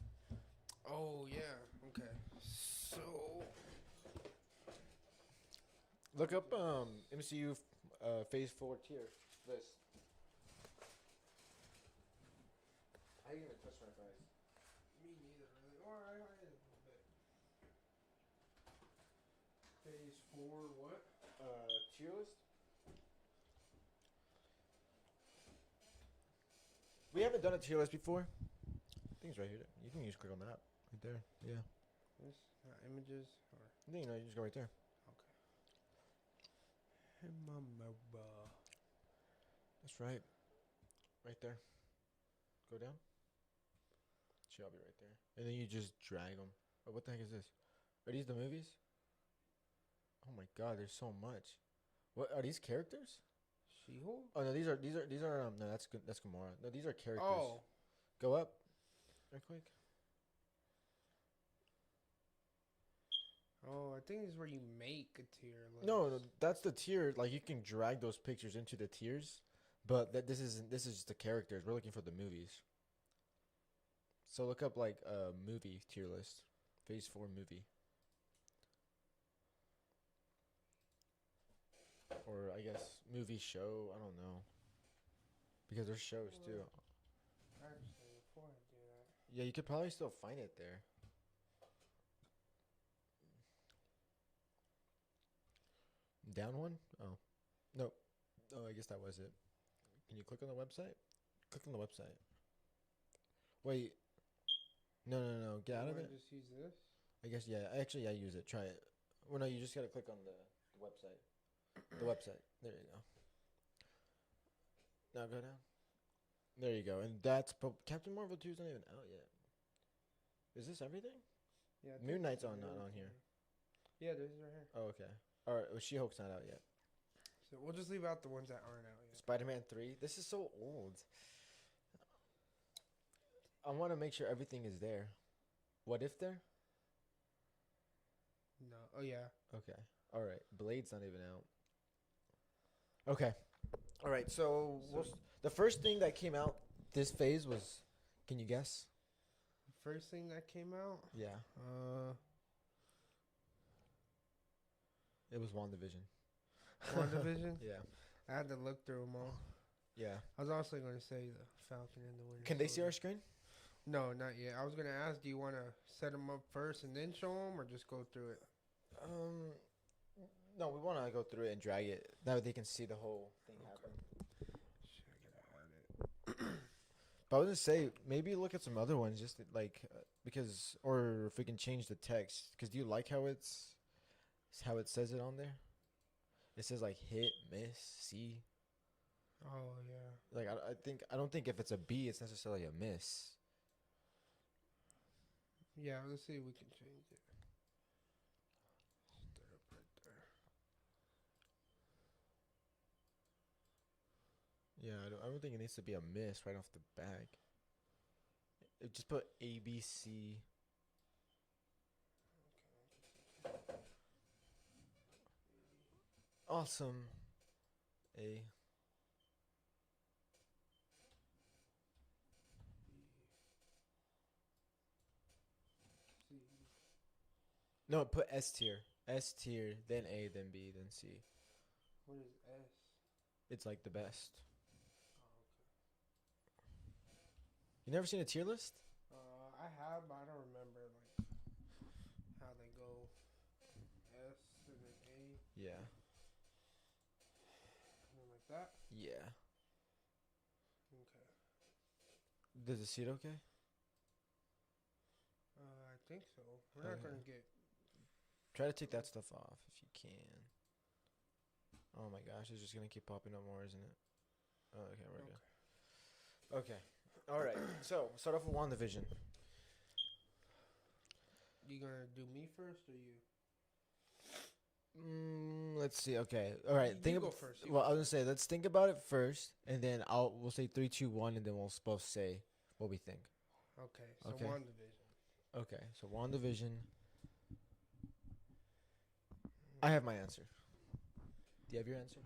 oh yeah. Okay. So Look up MCU phase 4 tier list. I didn't even touch my fries. me neither really. Or I did a little bit. Phase 4 what? Tier list? We haven't done a tier list before. I think it's right here. You can just click on that. Right there. Yeah. This images or I think, you just go right there. That's right. Right there. Go down. She'll be right there. And then you just drag them. Oh, what the heck is this? Are these the movies? Oh my god, there's so much. What are these characters? She-Hulk? Oh no, these are no, that's good. That's Gamora. No, these are characters. Oh. Go up, real quick. Oh, I think this is where you make a tier list. No, that's the tier. Like you can drag those pictures into the tiers, But this is just the characters. We're looking for the movies. So look up like a movie tier list. Phase 4 movie. Or I guess movie show, I don't know. Because there's shows too. Actually, before I do that, Yeah, you could probably still find it there. Down one? Oh. No. Oh, I guess that was it. Can you click on the website? Click on the website. Wait. No. Get out of it. Just use this. I guess, yeah. Actually, yeah, use it. Try it. Well, no, you just gotta click on the website. The website. There you go. Now go down. There you go. And that's Captain Marvel 2 is not even out yet. Is this everything? Yeah. I Moon think Knight's it's not on everything. here. Yeah, there's right here. Oh, okay. Alright, well, She-Hulk's not out yet. So we'll just leave out the ones that aren't out yet. Spider-Man 3. This is so old. I want to make sure everything is there. What if there? No. Oh yeah. Okay. Alright. Blade's not even out. Okay. Alright, so the first thing that came out this phase was, can you guess? First thing that came out. Yeah. It was WandaVision. WandaVision. Yeah. I had to look through them all. Yeah. I was also going to say the Falcon and the Winter Can they see Soldier. our screen? No, not yet. I was going to ask, do you want to set them up first and then show them, or just go through it? No, we want to go through it and drag it. That way they can see the whole thing happen. Shit, I gotta add it. But I was gonna say maybe look at some other ones, just like because, or if we can change the text. Because do you like how it says it on there? It says like hit, miss, see. Oh yeah. Like I don't think if it's a B, it's necessarily a miss. Yeah, let's see if we can change it. Stir up right there. Yeah, I don't think it needs to be a miss right off the back. Just put A B C. Awesome. A. C. No, put S tier. S tier, then A, then B, then C. What is S? It's like the best. Oh, okay. You never seen a tier list? I have, but I don't remember like how they go. S and then A, Yeah. and then like that. Yeah. Okay. Does it see it okay? I think so. We're not Okay. gonna get. Try to take that stuff off if you can. Oh my gosh, it's just gonna keep popping up more, isn't it? Oh, okay, we're good. Okay. Alright. So start off with WandaVision. You gonna do me first or you? Let's see. Okay. Alright. You Think go ab- first. Well, I was gonna say let's think about it first, and then we'll say 3, 2, 1, and then we'll both say what we think. Okay. So Okay. WandaVision. Okay. So WandaVision. I have my answer. Do you have your answer?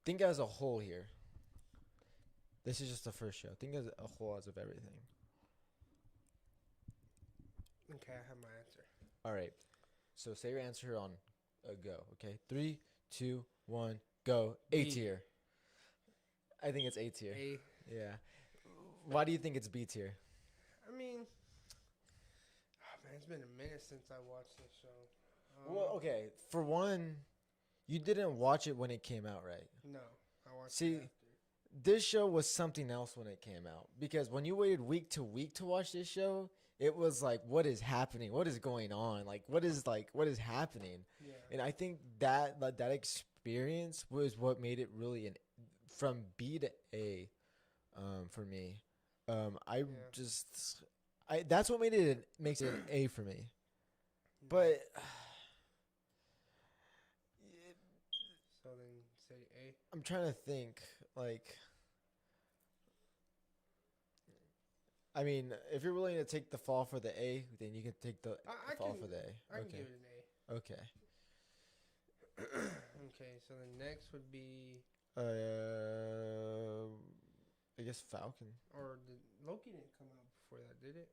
Think as a whole here. This is just the first show. Think as a whole as of everything. Okay, I have my answer. All right. So say your answer on a go. Okay. 3, 2, 1, go. A B. tier. I think it's A tier. A. Yeah. Why do you think it's B tier? I mean, oh man, it's been a minute since I watched this show. Well, okay. For one, you didn't watch it when it came out, right? No, I watched See, it after. This show was something else when it came out because when you waited week to watch this show, it was like, what is happening? What is going on? What is happening? Yeah. And I think that experience was what made it really from B to A, for me. That's what makes it an A for me. But So then say A. I'm trying to think, I mean, if you're willing to take the fall for the A, then you can take the I fall can- for the A. I can Okay. give it an A. Okay. Okay, so the next would be I guess Falcon. Or did Loki didn't come out before that, did it?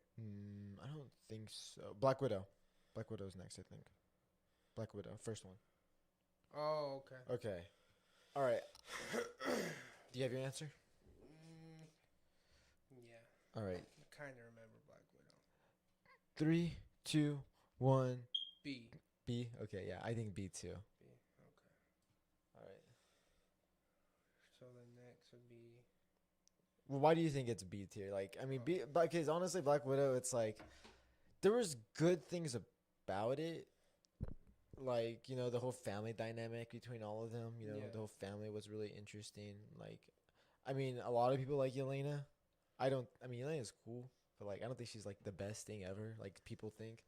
I don't think so. Black Widow. Black Widow's next, I think. Black Widow, first one. Oh, okay. Okay. All right. Do you have your answer? Yeah, All right. I kind of remember Black Widow. 3, 2, 1. B. B. Okay. Yeah, I think B too. B. Okay. All right. So the next would be. Well, why do you think it's B tier? Like, I mean, B. Because honestly, Black Widow, it's like there was good things about it. Like, the whole family dynamic between all of them. Yeah. The whole family was really interesting. Like, I mean, a lot of people like Yelena. I mean, Yelena's cool, but like, I don't think she's like the best thing ever. Like people think.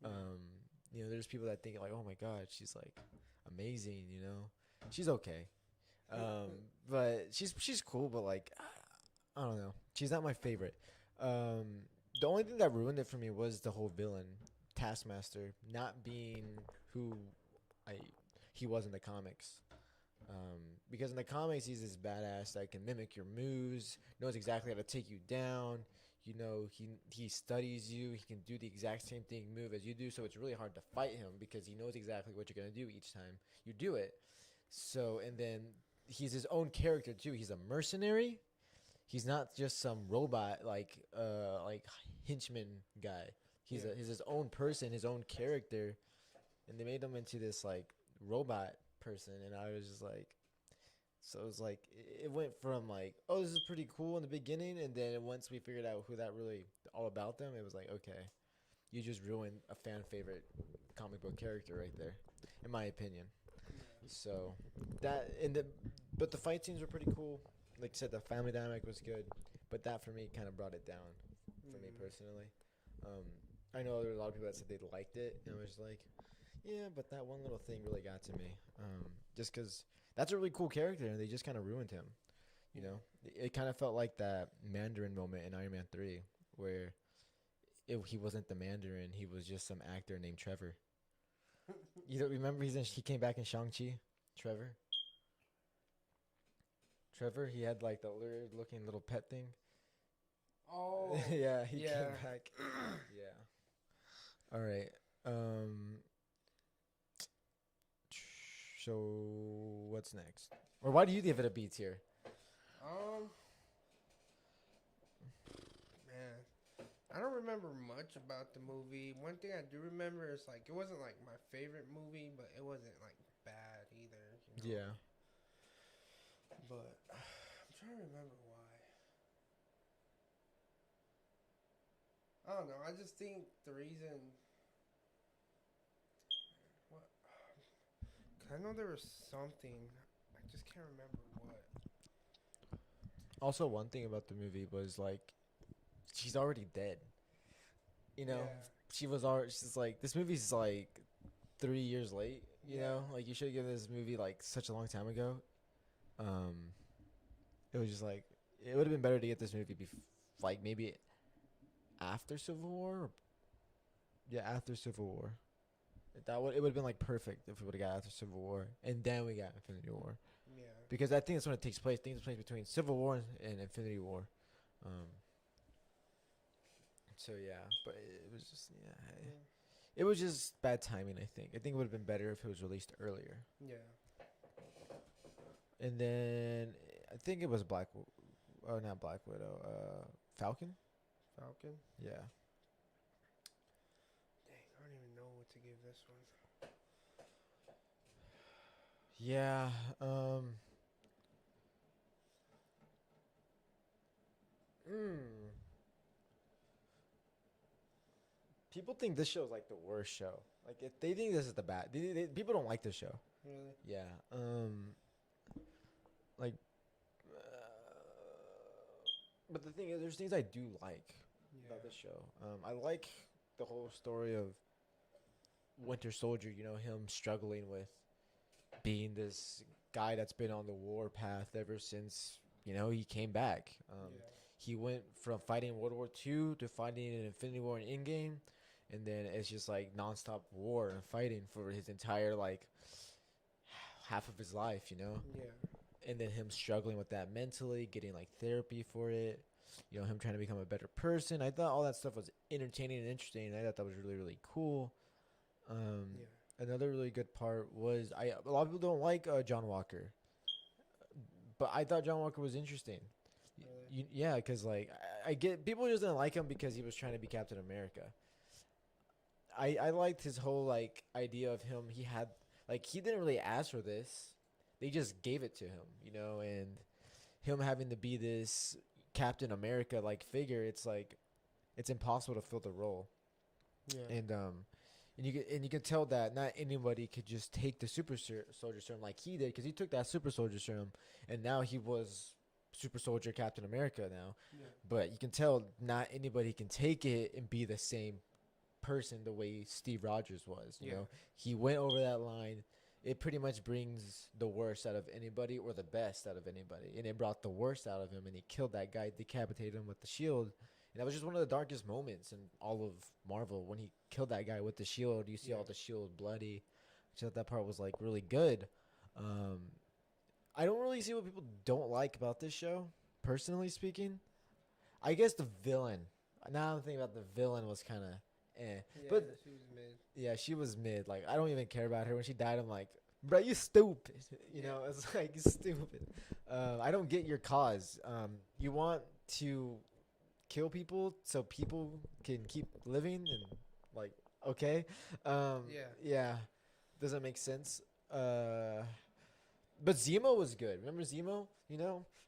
Yeah. There's people that think like, oh my god, she's like amazing. She's okay. But she's cool, but like, I don't know. She's not my favorite. The only thing that ruined it for me was the whole villain, Taskmaster, not being who I he was in the comics. Because in the comics, he's this badass that can mimic your moves, knows exactly how to take you down. He studies you. He can do the exact same thing move as you do, so it's really hard to fight him because he knows exactly what you're gonna do each time you do it. So, and then he's his own character too. He's a mercenary. He's not just some robot like henchman guy. He's his own person, his own character, and they made him into this like robot person, and I was just like, so it was like it went from like, oh, this is pretty cool in the beginning, and then once we figured out who that really all about them, it was like, okay, you just ruined a fan favorite comic book character right there, in my opinion. So but the fight scenes were pretty cool. Like I said, the family dynamic was good, but that for me kind of brought it down for me personally. I know there were a lot of people that said they liked it, and I was like, yeah, but that one little thing really got to me. Just because that's a really cool character, and they just kind of ruined him. It kind of felt like that Mandarin moment in Iron Man 3, where he wasn't the Mandarin, he was just some actor named Trevor. You don't remember he came back in Shang-Chi? Trevor? He had like the weird looking little pet thing. Oh. Yeah, he came back. Yeah. All right. So what's next? Or why do you give it a B tier? Man, I don't remember much about the movie. One thing I do remember is like it wasn't like my favorite movie, but it wasn't like bad either. Yeah. But I'm trying to remember why. I don't know. I just think the reason. What? I know there was something. I just can't remember what. Also, one thing about the movie was like, she's already dead. She was already. She's like, this movie's like 3 years late. Like you should have given this movie like such a long time ago. It was just like it would have been better to get this movie like maybe after Civil War. Yeah, after Civil War. It would have been like perfect if we would have got after Civil War, and then we got Infinity War. Yeah. Because I think that's when it takes place. Things takes place between Civil War and Infinity War. So yeah, but it was just it was just bad timing. I think it would have been better if it was released earlier. Yeah. And then I think it was not Black Widow, Falcon. Falcon. Yeah. Dang, I don't even know what to give this one. Yeah. People think this show is like the worst show. Like if they think this is the bad, people don't like this show. Really? Yeah. Like, but the thing is, there's things I do like about this show. I like the whole story of Winter Soldier. Him struggling with being this guy that's been on the war path ever since he came back. He went from fighting World War II to fighting in Infinity War and Endgame, and then it's just like nonstop war and fighting for his entire like half of his life. Yeah. and then him struggling with that mentally, getting like therapy for it. Him trying to become a better person. I thought all that stuff was entertaining and interesting. And I thought that was really really cool. Um, Yeah. Another really good part was a lot of people don't like John Walker, but I thought John Walker was interesting. Really? Yeah, because like I get people just didn't like him because he was trying to be Captain America. I liked his whole like idea of him. He had like he didn't really ask for this. They just gave it to him, and him having to be this Captain America like figure, it's like it's impossible to fill the role. Yeah. And you can tell that not anybody could just take the soldier serum like he did, because he took that super soldier serum and now he was super soldier Captain America now. Yeah. But you can tell not anybody can take it and be the same person the way Steve Rogers was. You Yeah. know, he went over that line. It pretty much brings the worst out of anybody or the best out of anybody, and it brought the worst out of him, and he killed that guy, decapitated him with the shield. And that was just one of the darkest moments in all of Marvel, when he killed that guy with the shield. You see all the shield bloody. I thought that part was like really good. Um, I don't really see what people don't like about this show, personally speaking. I guess the villain. Now I'm thinking about the villain was kind of eh. Yeah, But she was mid. yeah, she was mid. Like, I don't even care about her. When she died, I'm like, bro, you stupid. It's like, you stupid. I don't get your cause. You want to kill people so people can keep living and, like, okay. Yeah. Doesn't make sense. But Zemo was good. Remember Zemo?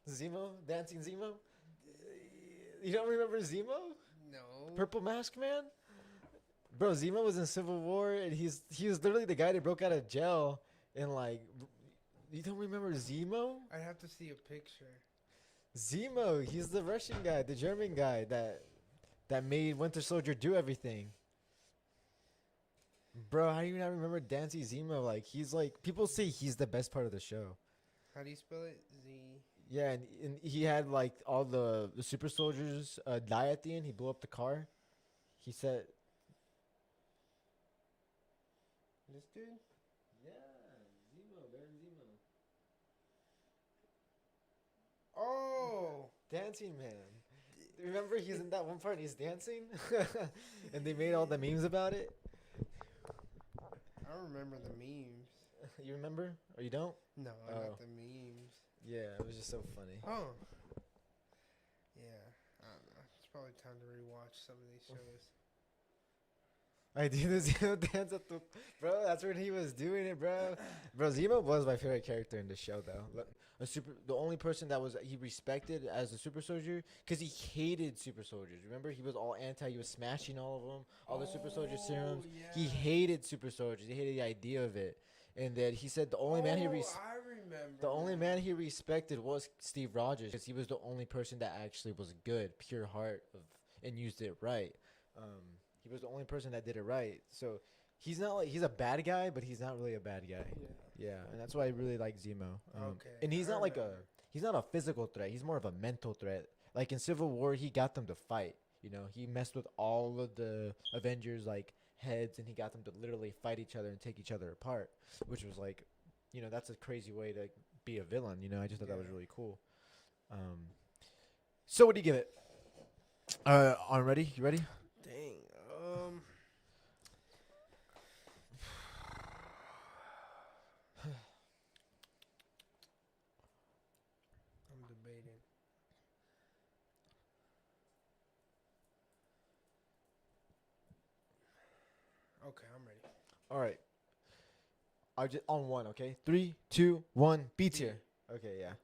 Zemo? Dancing Zemo? You don't remember Zemo? No. Purple Mask Man? Bro, Zemo was in Civil War, and he was literally the guy that broke out of jail, and like, you don't remember Zemo? I'd have to see a picture. Zemo, he's the Russian guy, the German guy that made Winter Soldier do everything. Bro, how do you not remember Dancing Zemo? Like, he's like, people say he's the best part of the show. How do you spell it? Z. Yeah, and he had like all the super soldiers die at the end. He blew up the car. He said, This dude? yeah, Zemo, Baron Zemo. Oh. Dancing Man. Remember he's in that one part and he's dancing? And they made all the memes about it? I remember the memes. You remember? Or you don't? No, Oh. not the memes. Yeah, it was just so funny. Oh. Yeah. I don't know. It's probably time to rewatch some of these shows. I do the Zemo dance at the... Bro, that's when he was doing it, bro. Bro, Zemo was my favorite character in the show, though. The only person that he respected as a super soldier, because he hated super soldiers. Remember, he was all anti. He was smashing all of them, all the super soldier serums. Yeah. He hated super soldiers. He hated the idea of it, and that he said the only man he I remember. the only man he respected was Steve Rogers, because he was the only person that actually was good, pure heart and used it right. He was the only person that did it right. So he's not like, he's a bad guy, but he's not really a bad guy. Yeah, and that's why I really like Zemo. Okay, And he's I not like remember. he's not a physical threat. He's more of a mental threat. Like in Civil War, he got them to fight. He messed with all of the Avengers like heads, and he got them to literally fight each other and take each other apart, which was like, that's a crazy way to be a villain. I just thought that was really cool. So what do you give it? On ready? You ready? Dang. I'm debating. Okay, I'm ready. All right. I'll just on one, okay? 3, 2, 1. B tier. Okay, yeah. Okay.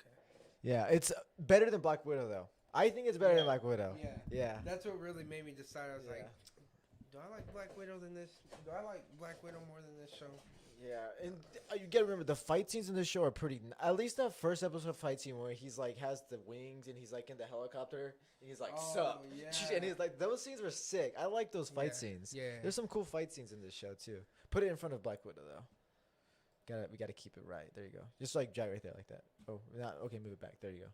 Yeah, it's better than Black Widow though. I think it's better than Black Widow. Yeah. Yeah. That's what really made me decide. I was Yeah. like, do I like Black Widow than this? Do I like Black Widow more than this show? Yeah, and you gotta remember the fight scenes in this show are pretty. At least that first episode fight scene where he's like has the wings and he's like in the helicopter and he's like sup, yeah. and he's like those scenes were sick. I like those fight scenes. Yeah. There's some cool fight scenes in this show too. Put it in front of Black Widow though. We gotta keep it right. There you go. Just like drag right there like that. Oh, not okay. Move it back. There you go.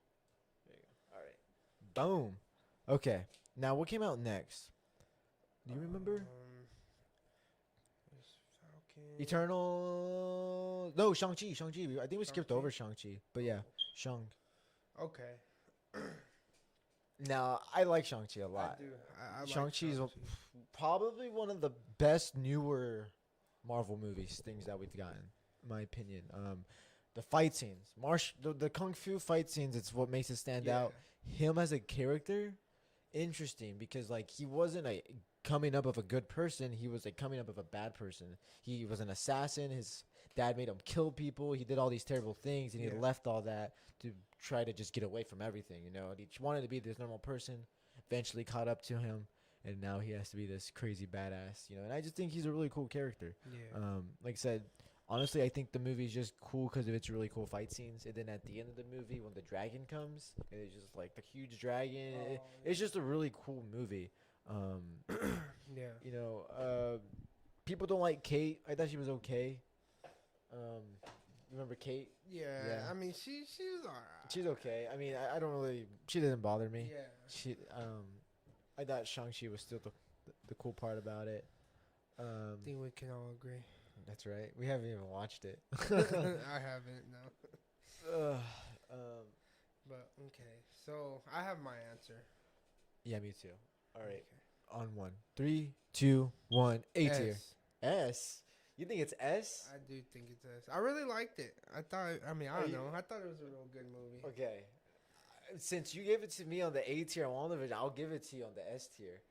There you go. All right. Boom. Okay. Now what came out next? Do you remember? Falcon. Eternal. No, Shang-Chi. I think we skipped Shang-Chi? over Shang-Chi. But yeah. Shang. Okay. Now, I like Shang-Chi a lot. I do. I like Shang-Chi is Shang-Chi. probably one of the best newer Marvel movies, things that we've gotten, in my opinion. The fight scenes, the kung fu fight scenes, it's what makes it stand Yeah. out. Him as a character, interesting because like he wasn't a coming up of a good person. He was like coming up of a bad person. He was an assassin. His dad made him kill people. He did all these terrible things, and he Yeah. left all that to try to just get away from everything. You know, and he wanted to be this normal person. Eventually, caught up to him, and now he has to be this crazy badass. You know, and I just think he's a really cool character. Yeah. Like I said, honestly, I think the movie's just cool because of its really cool fight scenes. And then at the end of the movie, when the dragon comes, and it's just like the huge dragon. It's just a really cool movie. Yeah. You know, people don't like Kate. I thought she was okay. Remember Kate? Yeah. Yeah. I mean, she was alright. She's okay. I mean, I don't really. She didn't bother me. Yeah. She I thought Shang-Chi was still the cool part about it. I think we can all agree. That's right. We haven't even watched it. I haven't, no. But okay, so I have my answer. Yeah, me too. All right, Okay. on one, 3, 2, 1. A tier. S. S. You think it's S? I do think it's S. I really liked it. I thought. I mean, I Are don't you- know. I thought it was a real good movie. Okay. Since you gave it to me on the A tier on WandaVision, I'll give it to you on the S tier.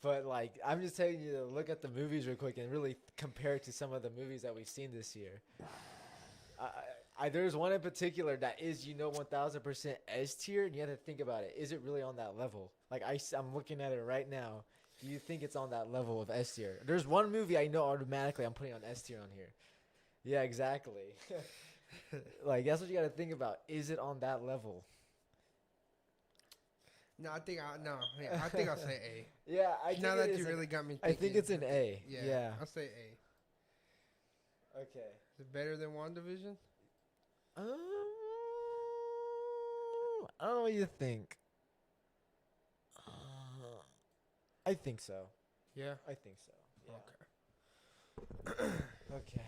But like, I'm just telling you to look at the movies real quick and really compare it to some of the movies that we've seen this year. There's one in particular that is, 1000% S tier, and you have to think about it. Is it really on that level? Like, I'm looking at it right now. Do you think it's on that level of S tier? There's one movie I know automatically I'm putting on S tier on here. Yeah, exactly. Like, that's what you got to think about. Is it on that level? No, I think I'll say A. Yeah, I think Now it that is you an- really got me I thinking. think it's an A. Yeah, Yeah. I'll say A. Okay. Is it better than WandaVision? I don't know what you think. I think so. Yeah. I think so. Yeah. Okay. Okay.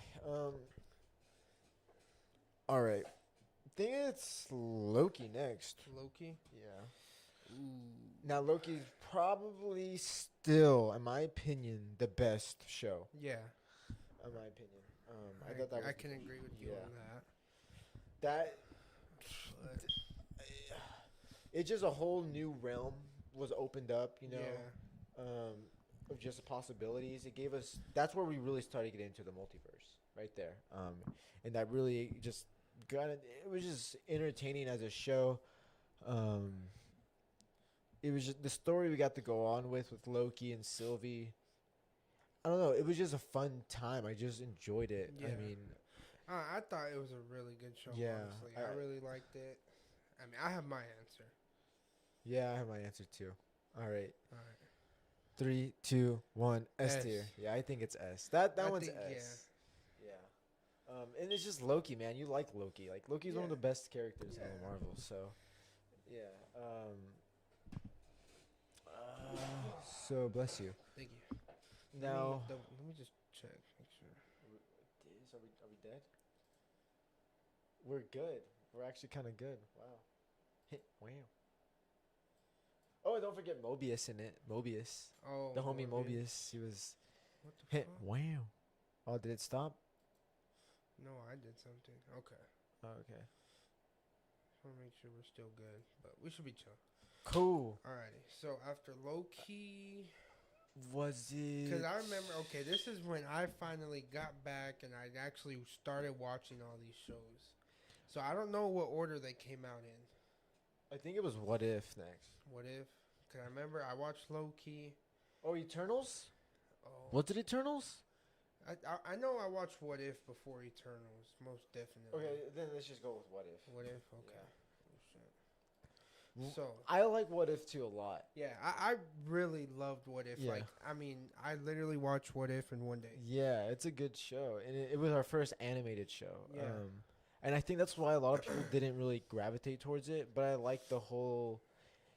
All right. I think it's Loki next. Loki. Yeah. Ooh. Now Loki's probably still, in my opinion, the best show. Yeah. In my opinion. I thought that was I can agree with you yeah. on that. that. It's just a whole new realm was opened up. Yeah. Of just possibilities. It gave us. That's where we really started getting into the multiverse, right there. And that really just it was just entertaining as a show. It was just the story we got to go on with Loki and Sylvie. I don't know. It was just a fun time. I just enjoyed it. Yeah. I mean, I thought it was a really good show. Yeah, Honestly, I really liked it. I mean, I have my answer. yeah, I have my answer too. All right, All right. 3, 2, 1. S S. tier. Yeah, I think it's S. That I one's think, S. Yeah. And it's just Loki, man. You like Loki. Like Loki's one of Yeah. the best characters in Yeah. the Marvel. So, yeah. So bless you. Thank you. Now, Let me just check. Make sure. are we dead? We're good. We're actually kind of good. Wow. Wow. Oh, don't forget Mobius in it. Mobius, Oh. the homie Mobius. He was. What the fuck? Wow. Oh, did it stop? No, I did something. Okay. Oh, okay. I want to make sure we're still good, but we should be chill. Cool. Alrighty. So after Loki, Was it? because I remember. Okay, this is when I finally got back and I actually started watching all these shows. So I don't know what order they came out in. I think it was What If next. What if? Because I remember I watched Loki. Oh, Eternals? Oh, Was it Eternals? I know I watched What If before Eternals, most definitely. Okay, then let's just go with What If. What If? Okay. Oh, W- shit. So I like What If too a lot. yeah, I really loved What If. Yeah. Like, I mean, I literally watched What If in one day. Yeah, it's a good show, and it was our first animated show. Yeah. And I think that's why a lot of people didn't really gravitate towards it. But I like the whole.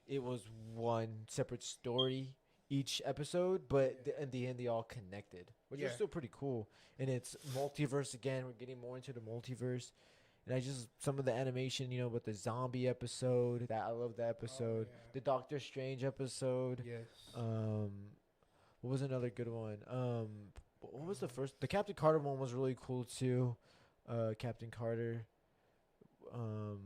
It was one separate story each episode, but Yeah. in the end they all connected, which is Yeah. still pretty cool. And it's multiverse again. We're getting more into the multiverse, And I just some of the animation, with the zombie episode, that I love that Oh episode. yeah. The Doctor Strange episode. Yes. Um, what was another good one? What was the Um, first? The Captain Carter one was really cool too. Captain Carter. Um,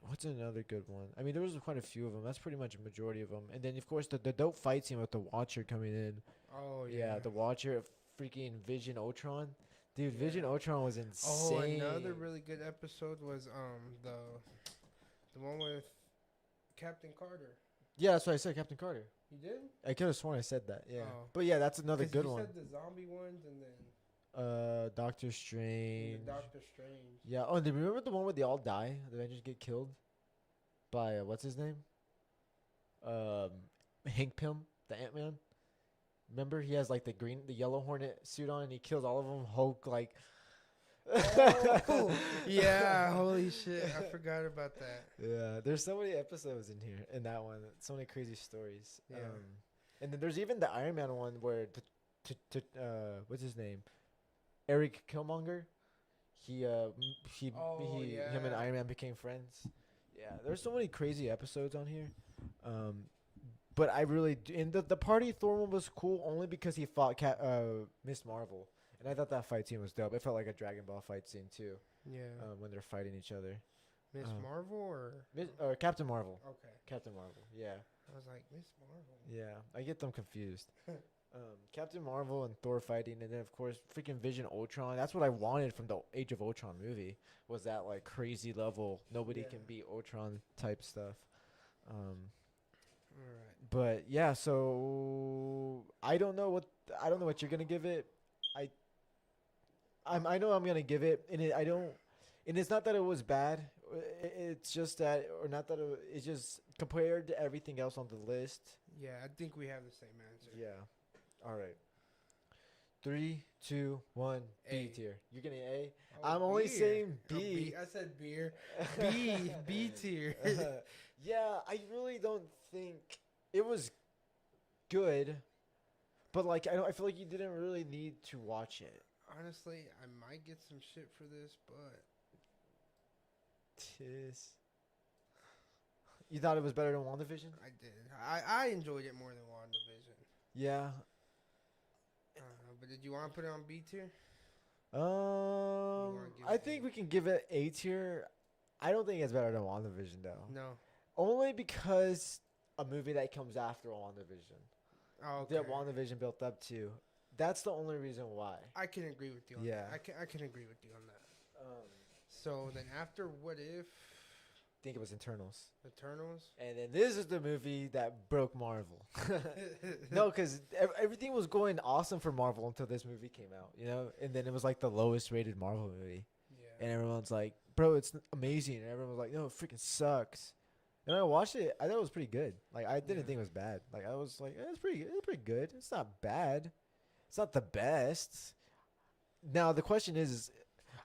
what's another good one? I mean, there was quite a few of them. That's pretty much a majority of them. And then of course the dope fight scene with the Watcher coming in. oh Yeah, yeah. the Watcher, freaking Vision Ultron. Dude, Yeah. Vision Ultron was Oh, insane. another really good episode was the one with Captain Carter. Yeah, that's what I said, Captain Carter. You did? I could have sworn I said that. Yeah, Oh. but yeah, that's another 'Cause good you one. said the zombie ones and then Doctor and Strange. the Doctor Strange. Yeah. Oh, and do you remember the one where they all die? The Avengers get killed by what's his name? Um, Hank Pym, the Ant Man. Remember, he has like the yellow Hornet suit on, and he kills all of them. Hulk, like. Oh, yeah, holy shit. I forgot about that. Yeah, there's so many episodes in here in that one. So many crazy stories. Yeah. And then there's even the Iron Man one where what's his name? Eric Killmonger. He Oh, him and yeah. Iron Man became friends. Yeah, there's so many crazy episodes on here. But I really and the party Thor one was cool only because he fought Miss Marvel, and I thought that fight scene was dope. It felt like a Dragon Ball fight scene too. Yeah. When they're fighting each other. Miss Marvel Or Captain Marvel. okay. Captain Marvel. Yeah. I was like, Miss Marvel. Yeah, I get them confused. Captain Marvel and Thor fighting, and then of course freaking Vision Ultron. That's what I wanted from the Age of Ultron movie. Was that like crazy level, nobody Yeah. can beat Ultron type stuff. All right. But yeah, so I don't know what you're gonna give it. I know I'm gonna give it, and it's not that it was bad. It's just that, or not that it's just compared to everything else on the list. Yeah, I think we have the same answer. Yeah. All right. 3, 2, 1. B A. tier. You're getting A. Oh, I'm only beer. saying Oh, B. I said beer. B tier. Yeah, I really don't think it was good, but like I feel like you didn't really need to watch it. Honestly, I might get some shit for this, but Tis. You thought it was better than WandaVision? I did. I enjoyed it more than WandaVision. Yeah. But did you want to put it on B tier? wanna give I it think A? we can give it A tier. I don't think it's better than WandaVision though. No. Only because a movie that comes after WandaVision. Oh, okay. That WandaVision built up to. That's the only reason why. I can agree with you on Yeah. that. I can agree with you on that. So then after What If? Think it was Eternals. Eternals? And then this is the movie that broke Marvel. No, because everything was going awesome for Marvel until this movie came out, And then it was like the lowest rated Marvel movie. Yeah. And everyone's like, bro, it's amazing. And everyone was like, no, it freaking sucks. And I watched it. I thought it was pretty good. Like, I didn't Yeah. think it was bad. Like, I was like, it's pretty good. It's not bad. It's not the best. Now, the question is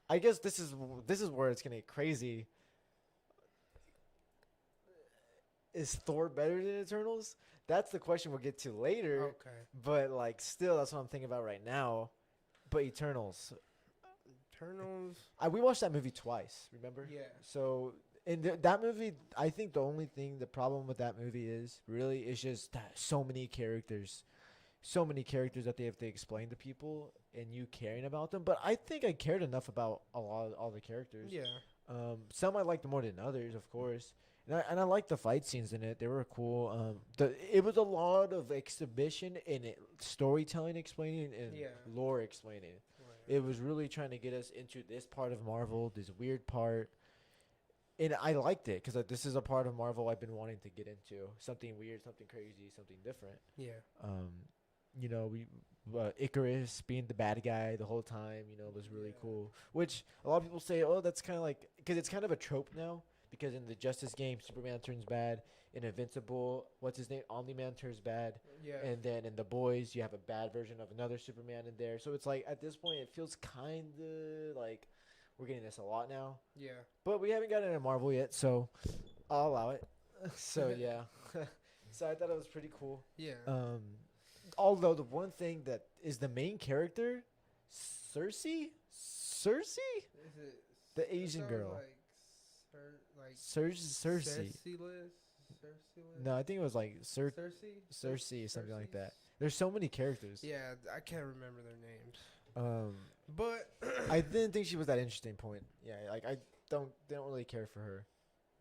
I guess this is where it's going to get crazy. Is Thor better than Eternals? That's the question we'll get to later. Okay. But, like, still, that's what I'm thinking about right now. But Eternals. Eternals? We watched that movie twice, remember? Yeah. So, in that movie, I think the problem with that movie is just that so many characters that they have to explain to people and you caring about them. But I think I cared enough about all the characters. Yeah. Some I liked more than others, of course. And I liked the fight scenes in it. They were cool. It was a lot of exhibition and storytelling explaining and Yeah. lore explaining. Right. It was really trying to get us into this part of Marvel, this weird part. And I liked it because this is a part of Marvel I've been wanting to get into. Something weird, something crazy, something different. Yeah. Icarus being the bad guy the whole time, was really Yeah. cool. Which a lot of people say, oh, that's kind of like, because it's kind of a trope now. Because in the Justice game, Superman turns bad. In Invincible, what's his name? Omni-Man turns bad. Yeah. And then in The Boys, you have a bad version of another Superman in there. So it's like, at this point, it feels kind of like we're getting this a lot now. Yeah. But we haven't gotten into Marvel yet, so I'll allow it. So, yeah. So I thought it was pretty cool. Yeah. Although the one thing that is the main character, Cersei? Is it The I Asian thought it was girl. like Cersei. Cersei. No, I think it was like Cersei. Cersei, something like that. Cersei's. There's so many characters. Yeah, I can't remember their names. Um, But I didn't think she was that interesting. Point. Yeah, like I don't really care for her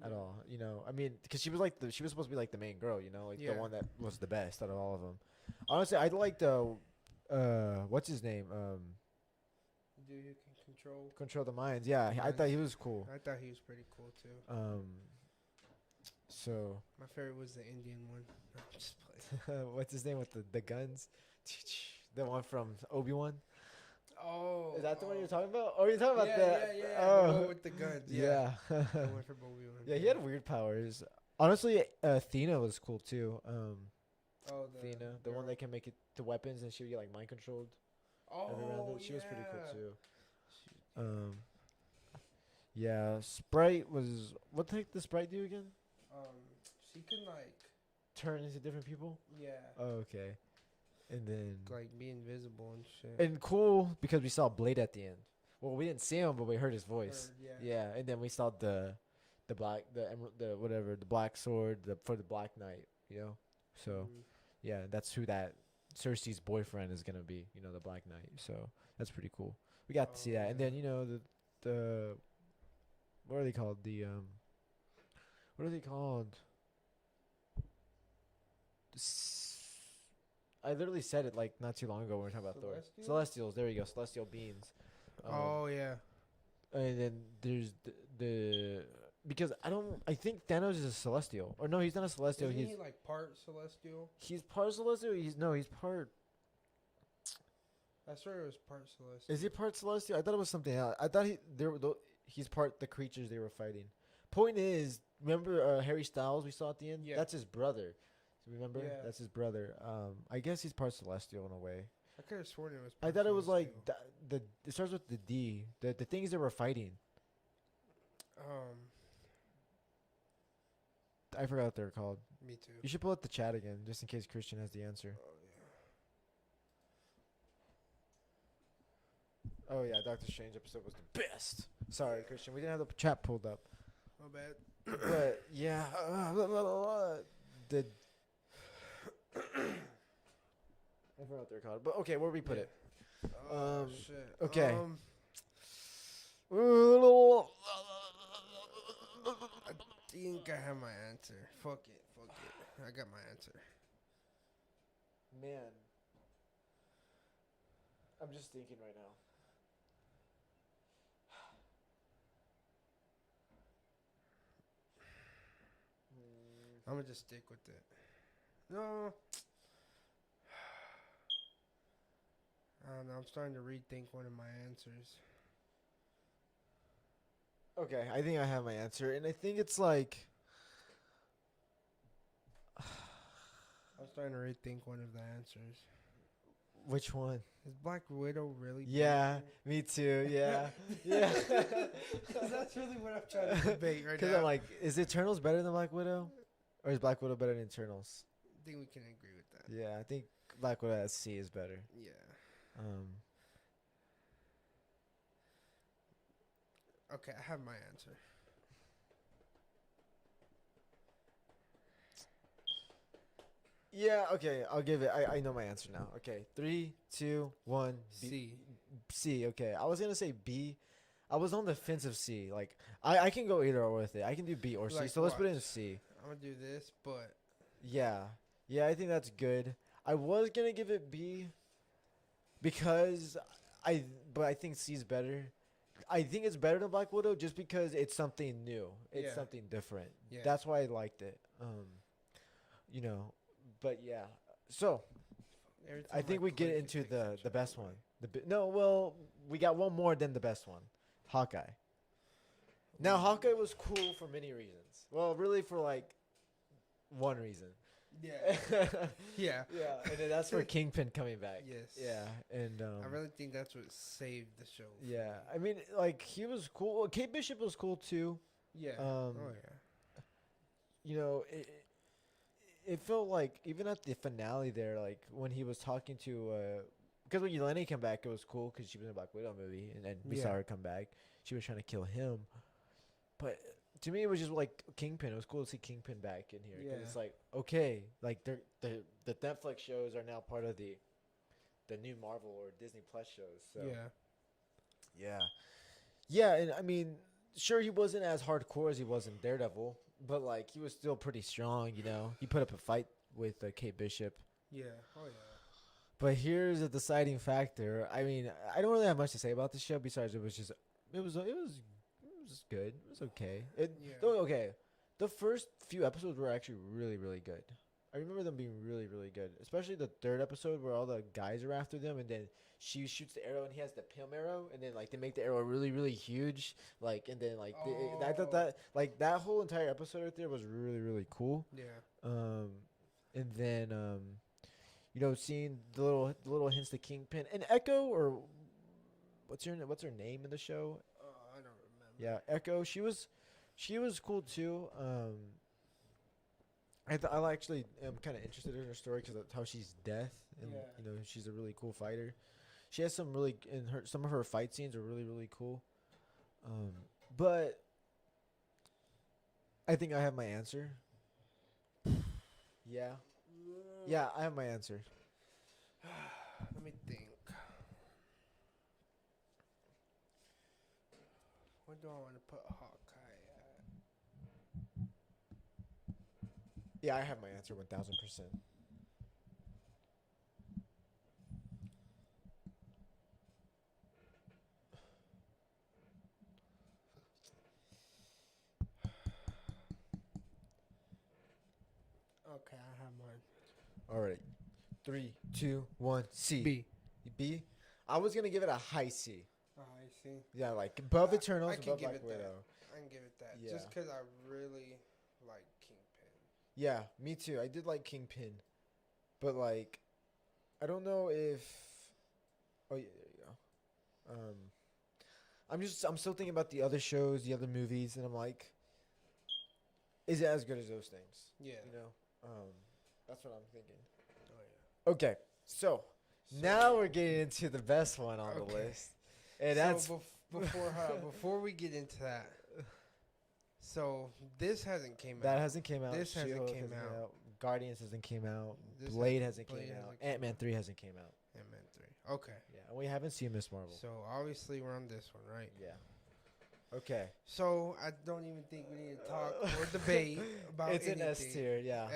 at Yeah. all. You know, I mean, because she was like she was supposed to be like the main girl. You know, like the Yeah. one that was the best out of all of them. Honestly, I like the what's his name? Dude who can Control the Minds. Yeah, I thought he was cool. I thought he was pretty cool too. So My favorite was the Indian one. I'm just playing. what's his name with the guns? The one from Obi-Wan. Oh, Is that the one you're talking about? Or are you talking about that? Yeah. Oh, The one with the guns. Yeah. yeah. The one from Obi-Wan. Yeah, he had weird powers. Honestly, Athena was cool too. Oh, Athena, the one that can make it to weapons, and she would get like mind controlled. Every round. Oh, She was pretty cool yeah. too. Yeah, Sprite was what the heck did Sprite do again? She can like, Turn into different people. yeah, Oh, okay. And then like be invisible and shit. and cool because we saw Blade at the end. Well, we didn't see him, but we heard his voice. Or, Yeah, and then we saw the black the whatever the black sword for the Black Knight. You know, so Mhm. yeah, that's who that Cersei's boyfriend is gonna be. You know, the Black Knight. So that's pretty cool. We got to see that, and yeah. then you know the what are they called? What are they called? I literally said it like not too long ago when we were talking about Thor. Celestials? Celestials. There you go. Celestial beings. Oh yeah. And then there's the because I think Thanos is a celestial. Or no, he's not a celestial. Isn't he like part celestial? He's part celestial. He's part. I swear it was part celestial. Is he part celestial? I thought it was something else. I thought he's part the creatures they were fighting. Point is, remember Harry Styles we saw at the end? Yeah. That's his brother. Remember? Yeah. That's his brother. I guess he's part celestial in a way. I could have sworn it was. I Part thought it was like celestial. it starts with the D. The things they were fighting. I forgot what they were called. Me too. You should pull up the chat again, just in case Christian has the answer. Oh yeah, Doctor Strange episode was the best. Sorry, Christian, we didn't have the chat pulled up. My bad. But yeah, the I forgot what they're called. But okay, where we put it? Oh shit. okay. I think I have my answer. Fuck it. I got my answer. Man, I'm just thinking right now. I'm gonna just stick with it. No. I don't know. I'm starting to rethink one of my answers. Okay, I think I have my answer, and I think it's like I'm starting to rethink one of the answers. which one? Is Black Widow really? Yeah, me too. Yeah, yeah. That's really what I'm trying to debate right Because now. I'm like, is Eternals better than Black Widow, or is Black Widow better than Eternals? I think we can agree with that. Yeah, I think Black Widow at sea is better. Yeah. Okay, I have my answer. Yeah. Okay, I'll give it. I know my answer now. Okay, 3, 2, 1. C. C. Okay, I was gonna say B. I was on the fence of C. Like I can go either or with it. I can do B or C. Like, So let's put it in watch. C. I'm gonna do this, but Yeah. Yeah, I think that's good. I was gonna give it B because but I think C is better. I think it's better than Black Widow just because it's something new. It's Yeah. something different. yeah. That's why I liked it. But yeah. So Every time I think we click, get it into takes the picture best away. one. No, well, we got one more than the best one. Hawkeye. Now Hawkeye was cool for many reasons. Well, really for like one reason. Yeah. Yeah. Yeah, and then that's for Kingpin coming back. Yes. Yeah, and I really think that's what saved the show. for yeah, me. I mean, like he was cool. Kate Bishop was cool too. Yeah. Um, Oh yeah. You know, it felt like even at the finale there, like when he was talking to, because when Yelena came back, it was cool because she was in a Black Widow movie, and then we saw Yeah. her come back. She was trying to kill him, but to me, it was just like Kingpin. It was cool to see Kingpin back in here because Yeah. it's like okay, like the Netflix shows are now part of the new Marvel or Disney Plus shows. So Yeah. yeah, and I mean, sure he wasn't as hardcore as he was in Daredevil, but like he was still pretty strong. You know, he put up a fight with Kate Bishop. Yeah. Oh yeah. But here's a deciding factor. I mean, I don't really have much to say about the show besides it was just it was good. It was okay. Yeah. Okay. The first few episodes were actually really really good. I remember them being really really good, especially the third episode where all the guys are after them and then she shoots the arrow and he has the Pym arrow and then like they make the arrow really really huge like and then like I thought that like that whole entire episode right there was really really cool. Yeah. And then you know, seeing the little hints to Kingpin and Echo or what's her name in the show? I don't remember. Yeah, Echo. She was cool too. I actually am kind of interested in her story because of how she's deaf and Yeah. you know she's a really cool fighter. She has some really in her some of her fight scenes are really really cool. But I think I have my answer. Yeah. Yeah, I have my answer. Let me think. Where do I want to put Hawkeye at? Yeah, I have my answer 1000%. Okay, I have mine. All right. 3, 2, 1, C. B. B? I was going to give it a high C. Oh, I see. Yeah, like above Eternals, I can above give Black it Widow. that. I can give it that. Yeah. Just because I really like Kingpin. Yeah, me too. I did like Kingpin. But like I don't know if oh yeah, there you go. I'm still thinking about the other shows, the other movies, and I'm like, is it as good as those things? Yeah. You know? That's what I'm thinking. Oh, yeah. Okay, so now we're getting into the best one on the Okay. list. And that's before we get into that. So this hasn't came that out. hasn't came out. This hasn't She-Hulk came hasn't out. Guardians hasn't came out. This Blade hasn't- hasn't came Blade out. hasn't came Ant-Man 3 hasn't came out. Ant-Man 3. Okay. Yeah, and we haven't seen Miss Marvel. So obviously we're on this one, right? Yeah. Okay. So I don't even think we need to talk or debate about It's anything. an S tier, yeah.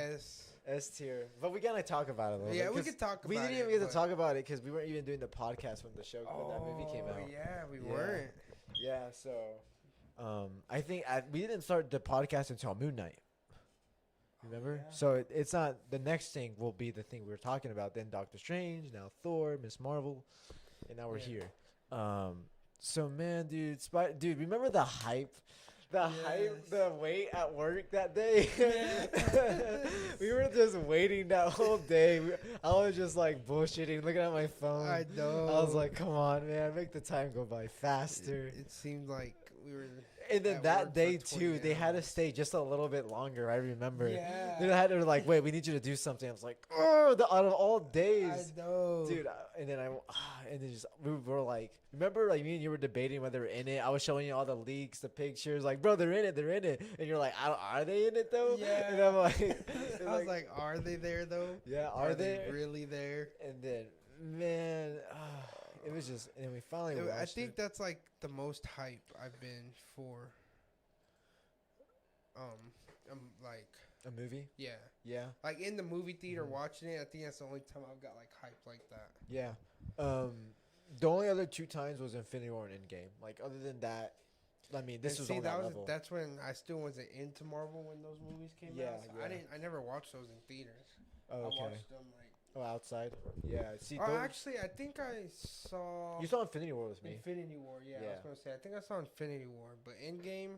S tier. But we gotta talk about it a little bit. Yeah, we 'cause could talk about it. we didn't even get to but- talk about it because we weren't even doing the podcast when when that movie came out. Yeah, we Yeah. weren't. Yeah, so I think we didn't start the podcast until Moon Knight. Remember? yeah. So it's not the next thing will be the thing we were talking about. Then Doctor Strange, now Thor, Miss Marvel, and now we're Yeah. here. So man, dude, remember the hype? The hype, Yes. the wait at work that day. Yes. We were just waiting that whole day. I was just like bullshitting, looking at my phone. I know. I was like, come on, man, make the time go by faster. It seemed like we were. And then at that work day for too, 20 they had to hours. stay just a little bit longer. I remember. Yeah. They had to like, wait, we need you to do something. I was like, oh, out of all days, I know. dude. And then and then just we were like, remember, like me and you were debating whether they're in it. I was showing you all the leaks, the pictures, like, bro, they're in it, and you're like, are they in it though? Yeah. And I'm like, I was like, are they there though? yeah, Are they they? really there? And then, man, it was just, and then we finally watched I think it. that's like the most hype I've been for. Like A movie, yeah, yeah. like in the movie theater Mhm. watching it. I think that's the only time I've got like hype like that. Yeah. The only other two times was Infinity War and Endgame. Like other than that, I mean, this And was see, on that level. that's when I still wasn't into Marvel when those movies came Yeah, out. So yeah. I never watched those in theaters. Oh, I okay. watched them like. Oh, outside. Yeah. See, Oh, those, actually, I think I saw. you saw Infinity War with me. Infinity War. Yeah, I Yeah. was gonna say. I think I saw Infinity War, but Endgame,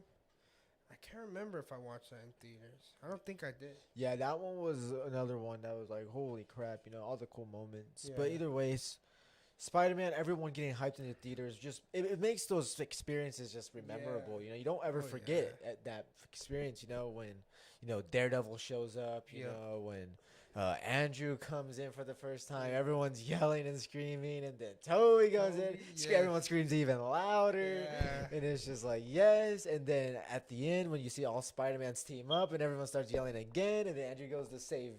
I can't remember if I watched that in theaters. I don't think I did. Yeah, that one was another one that was like, holy crap, you know, all the cool moments. But Yeah. either ways, Spider-Man, everyone getting hyped in the theaters, just it makes those experiences just memorable. Yeah. You know, you don't ever Oh, forget that experience. You know, when Daredevil shows up. You Yeah. know, when Andrew comes in for the first time. Everyone's yelling and screaming, and then Toby goes in. Yes. Everyone screams even louder, Yeah. and it's just like yes. And then at the end, when you see all Spider-Mans team up, and everyone starts yelling again, and then Andrew goes to save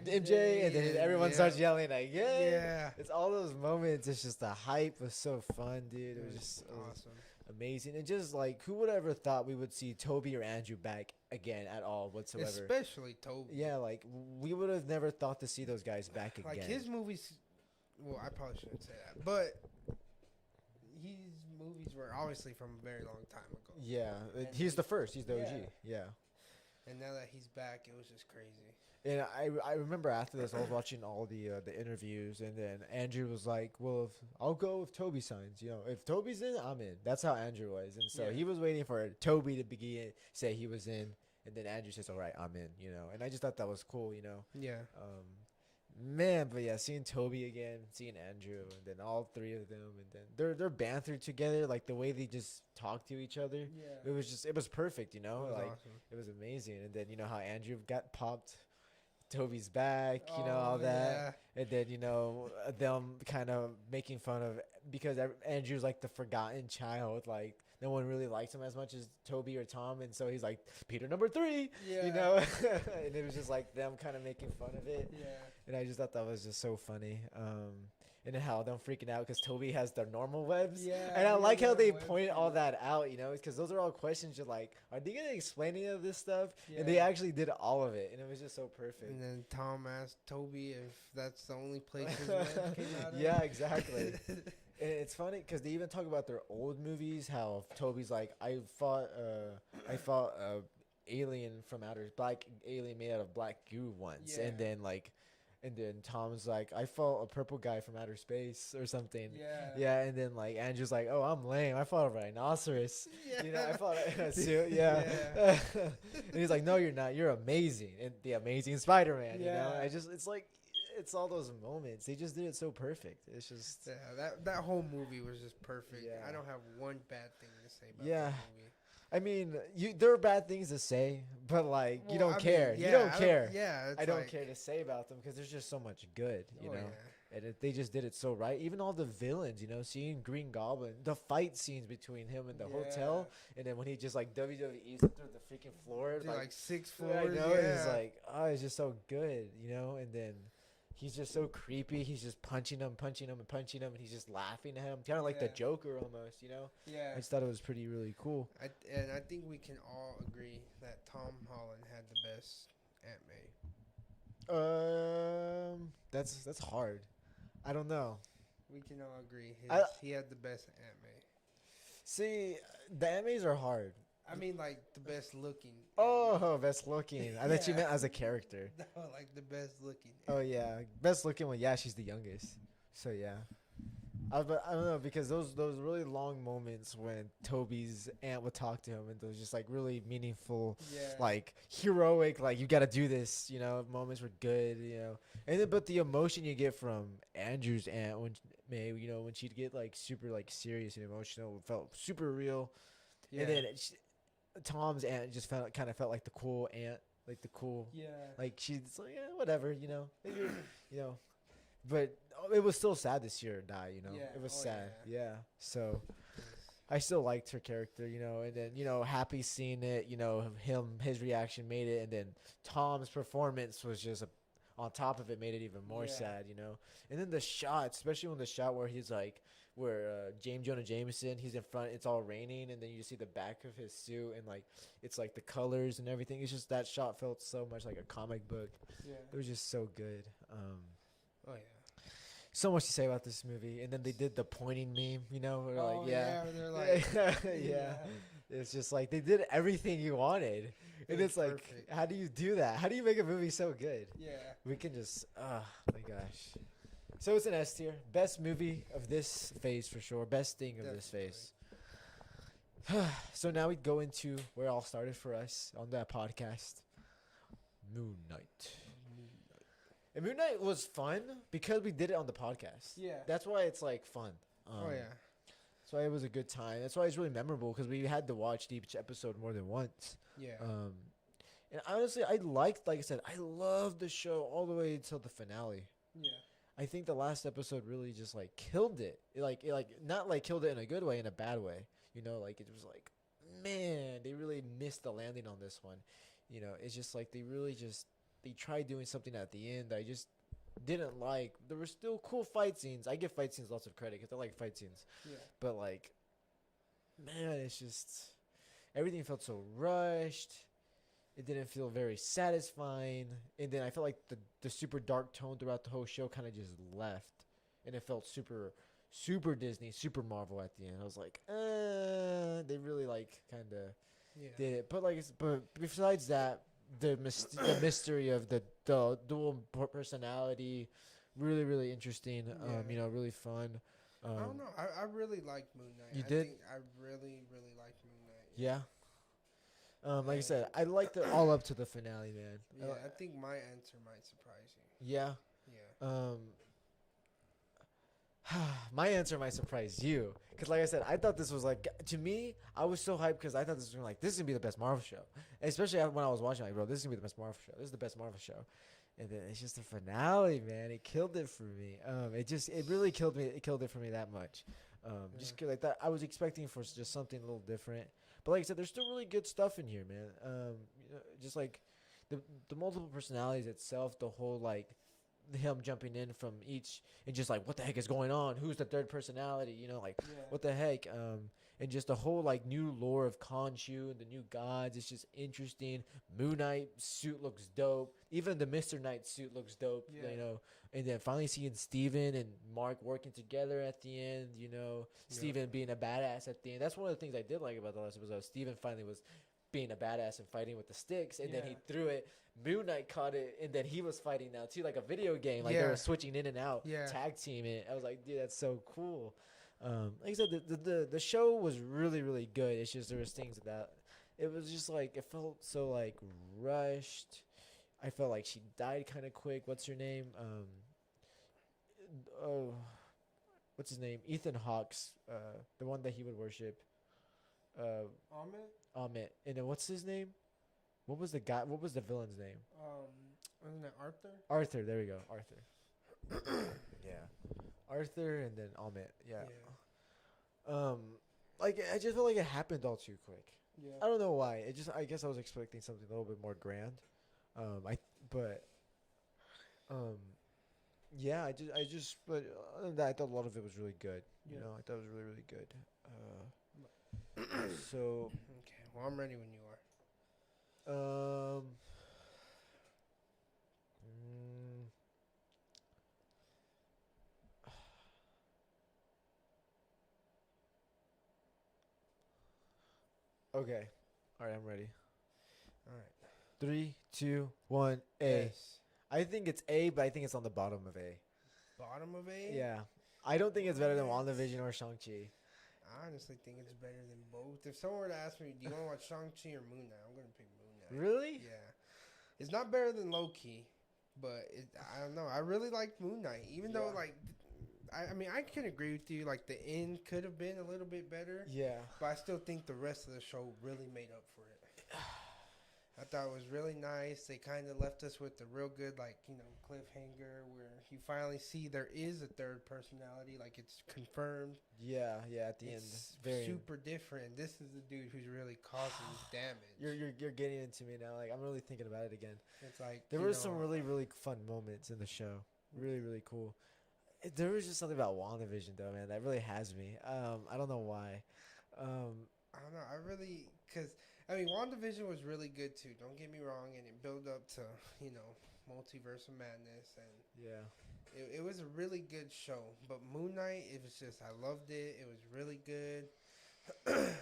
MJ, and then everyone starts yelling again. Yeah. It's all those moments. It's just the hype was so fun, dude. It was just awesome. amazing. And just like, who would ever thought we would see Toby or Andrew back again at all whatsoever? Especially Toby. Yeah, like we would have never thought to see those guys back again. Like his movies. Well, I probably shouldn't say that, but his movies were obviously from a very long time ago. Yeah, And he's the first. He's the OG. Yeah. And now that he's back, it was just crazy. And I remember after this, I was watching all the interviews, and then Andrew was like, "Well, if I'll go if Toby signs. You know, if Toby's in, I'm in." That's how Andrew was, and so he was waiting for Toby to begin say he was in, and then Andrew says, "All right, I'm in." You know, and I just thought that was cool. You know, Yeah. man, but yeah, seeing Toby again, seeing Andrew, and then all three of them, and then their banter together, like the way they just talk to each other, Yeah. it was perfect. You know, It was like awesome. it was amazing. And then you know how Andrew got popped. Toby's back, you know, all that. And then, you know, them kind of making fun of, because Andrew's like the forgotten child. Like, no one really likes him as much as Toby or Tom. And so he's like, Peter number 3, you know? And it was just like them kind of making fun of it. Yeah. And I just thought that was just so funny. And then how them freaking out because Toby has the normal webs. Yeah. And I like how they point all that out, you know, because those are all questions you're like, are they going to explain any of this stuff? Yeah. And they actually did all of it. And it was just so perfect. And then Tom asked Toby if that's the only place his web came out of. Yeah, exactly. And it's funny because they even talk about their old movies, how Toby's like, I fought alien from black alien made out of black goo once. Yeah. And then Tom's like, I fought a purple guy from outer space or something. Yeah. Yeah, and then like Andrew's like, oh, I'm lame. I fought a rhinoceros. Yeah. You know, I fought a suit. Yeah. And he's like, no, you're not. You're amazing. And the Amazing Spider-Man. You know, it's like, it's all those moments. They just did it so perfect. It's just that whole movie was just perfect. Yeah. I don't have one bad thing to say about Yeah. that movie. I mean, there are bad things to say, but like you Well, don't I care. mean, You yeah, don't I care. Yeah, it's I don't like- care to say about them because there's just so much good, you Oh, know. yeah. And they just did it so right. Even all the villains, you know, seeing Green Goblin, the fight scenes between him and the hotel, and then when he just like WWE's through the freaking floor, Did, like 6 I floors. know, Yeah. it's like, oh, it's just so good, you know. And then he's just so creepy. He's just punching him, and he's just laughing at him, kind of like the Yeah. Joker almost, you know. Yeah. I just thought it was really cool. And I think we can all agree that Tom Holland had the best Aunt May. That's hard. I don't know. We can all agree he had the best Aunt May. See, the animes are hard. I mean, like the best looking. Oh, best looking. I thought you Yeah. meant as a character. No, like the best looking. Oh yeah, best looking one. Yeah, she's the youngest. So yeah. But I don't know because those really long moments when Toby's aunt would talk to him and those just like really meaningful, Yeah. like heroic, like you got to do this, you know, moments were good, you know. And then but the emotion you get from Andrew's aunt when you know when she'd get like super like serious and emotional felt super real. Yeah. And then Tom's aunt just kind of felt like the cool aunt, like the cool, Yeah. like she's like whatever, you know, maybe, you know. But it was still sad to see her die, you know. Yeah. It was Oh, sad, yeah. yeah. So I still liked her character, you know. And then you know, happy seeing it, you know, his reaction made it, and then Tom's performance was just on top of it made it even more Yeah. sad, you know. And then the shot, especially when the shot where he's like. Where James Jonah Jameson, he's in front, it's all raining, and then you see the back of his suit, and like it's like the colors and everything. It's just that shot felt so much like a comic book. Yeah. It was just so good. Oh yeah. So much to say about this movie, and then they did the pointing meme, you know, where Oh, like yeah, They're like. yeah. It's just like they did everything you wanted, and was it's like, perfect. how do you do that? How do you make a movie so good? Yeah. We can just, oh my gosh. So it's an S tier. Best movie of this phase for sure. Best thing of this phase. So now we go into where it all started for us on that podcast. Moon Knight. And Moon Knight was fun because we did it on the podcast. Yeah. That's why it's like fun. Oh yeah. That's why it was a good time. That's why it's really memorable because we had to watch each episode more than once. Yeah. And honestly, like I said, I loved the show all the way until the finale. Yeah. I think the last episode really just like killed it. Like not like killed it in a good way, in a bad way. You know, like it was like, man, they really missed the landing on this one. You know, it's just like they tried doing something at the end that I just didn't like. There were still cool fight scenes. I give fight scenes lots of credit because I like fight scenes. Yeah. But like, man, it's just everything felt so rushed. It didn't feel very satisfying, and then I felt like the super dark tone throughout the whole show kind of just left, and it felt super Disney, super Marvel at the end. I was like, they really like kind of Yeah. did it, but but besides that, the mystery of the dual personality, really interesting. Yeah. You know, really fun. I don't know. I really liked Moon Knight. You I did? think I really liked Moon Knight. Yeah. Like I said, I liked it all up to the finale, man. Yeah, I think my answer might surprise you. Yeah. Yeah. My answer might surprise you, because like I said, I thought this was like, to me, I was so hyped because I thought this was gonna, like, this is gonna be the best Marvel show, and especially when I was watching, like, bro, this is gonna be the best Marvel show. This is the best Marvel show, and then it's just the finale, man. It killed it for me. It really killed me. It killed it for me that much. Just 'cause, like, that, I was expecting for just something a little different, but like I said, there's still really good stuff in here, man. You know, just like the multiple personalities itself, the whole like him jumping in from each and just like, what the heck is going on, who's the third personality, you know, like, Yeah. what the heck, and just the whole like new lore of Khonshu and the new gods. It's just interesting. Moon Knight suit looks dope. Even the Mr. Knight suit looks dope. Yeah. You know, and then finally seeing Steven and Mark working together at the end. You know, Yeah. Steven being a badass at the end. That's one of the things I did like about the last episode. Steven finally was being a badass and fighting with the sticks, and then he Yeah. threw it. Moon Knight caught it, and then he was fighting now too, like a video game. Like they Yeah. were switching in and out, Yeah. tag teaming. I was like, dude, that's so cool. Like I said, the show was really good. It's just there was things that it was just like it felt so like rushed. I felt like she died kind of quick. What's her name? Oh, what's his name? Ethan Hawke's, the one that he would worship. Ahmed? Amit. And then what's his name? What was the guy? What was the villain's name? Wasn't it Arthur? Arthur. There we go. Arthur. Yeah. Arthur and then Amit. Yeah. Like I just felt like it happened all too quick. Yeah. I don't know why. I guess I was expecting something a little bit more grand. Yeah, but other than that, I thought a lot of it was really good. You Yeah. know, I thought it was really good. So, Okay. Well, I'm ready when you are. mm, okay. All right, I'm ready. All right. 3, 2, 1, A. Yes. I think it's A, but I think it's on the bottom of A. Bottom of A? Yeah. I don't think it's better than What? WandaVision or Shang-Chi. I honestly think it's better than both. If someone were to ask me, do you want to watch Shang-Chi or Moon Knight? I'm going to pick Moon Knight. Really? Yeah. It's not better than Loki, but I don't know. I really liked Moon Knight, even though, Yeah. like, I mean, I can agree with you. Like, the end could have been a little bit better, Yeah. but I still think the rest of the show really made up for it. I thought it was really nice. They kind of left us with a real good, like, you know, cliffhanger where you finally see there is a third personality. Like, it's confirmed. Yeah, at the It's end. Very super different. This is the dude who's really causing damage. You're getting into me now. Like, I'm really thinking about it again. It's like There you were know, some really fun moments in the show. Really cool. There was just something about WandaVision though, man, that really has me. I don't know why. I don't know. Because I mean, WandaVision was really good too. Don't get me wrong, and it built up to Multiverse of Madness, and Yeah. it was a really good show. But Moon Knight, it was just I loved it. It was really good. I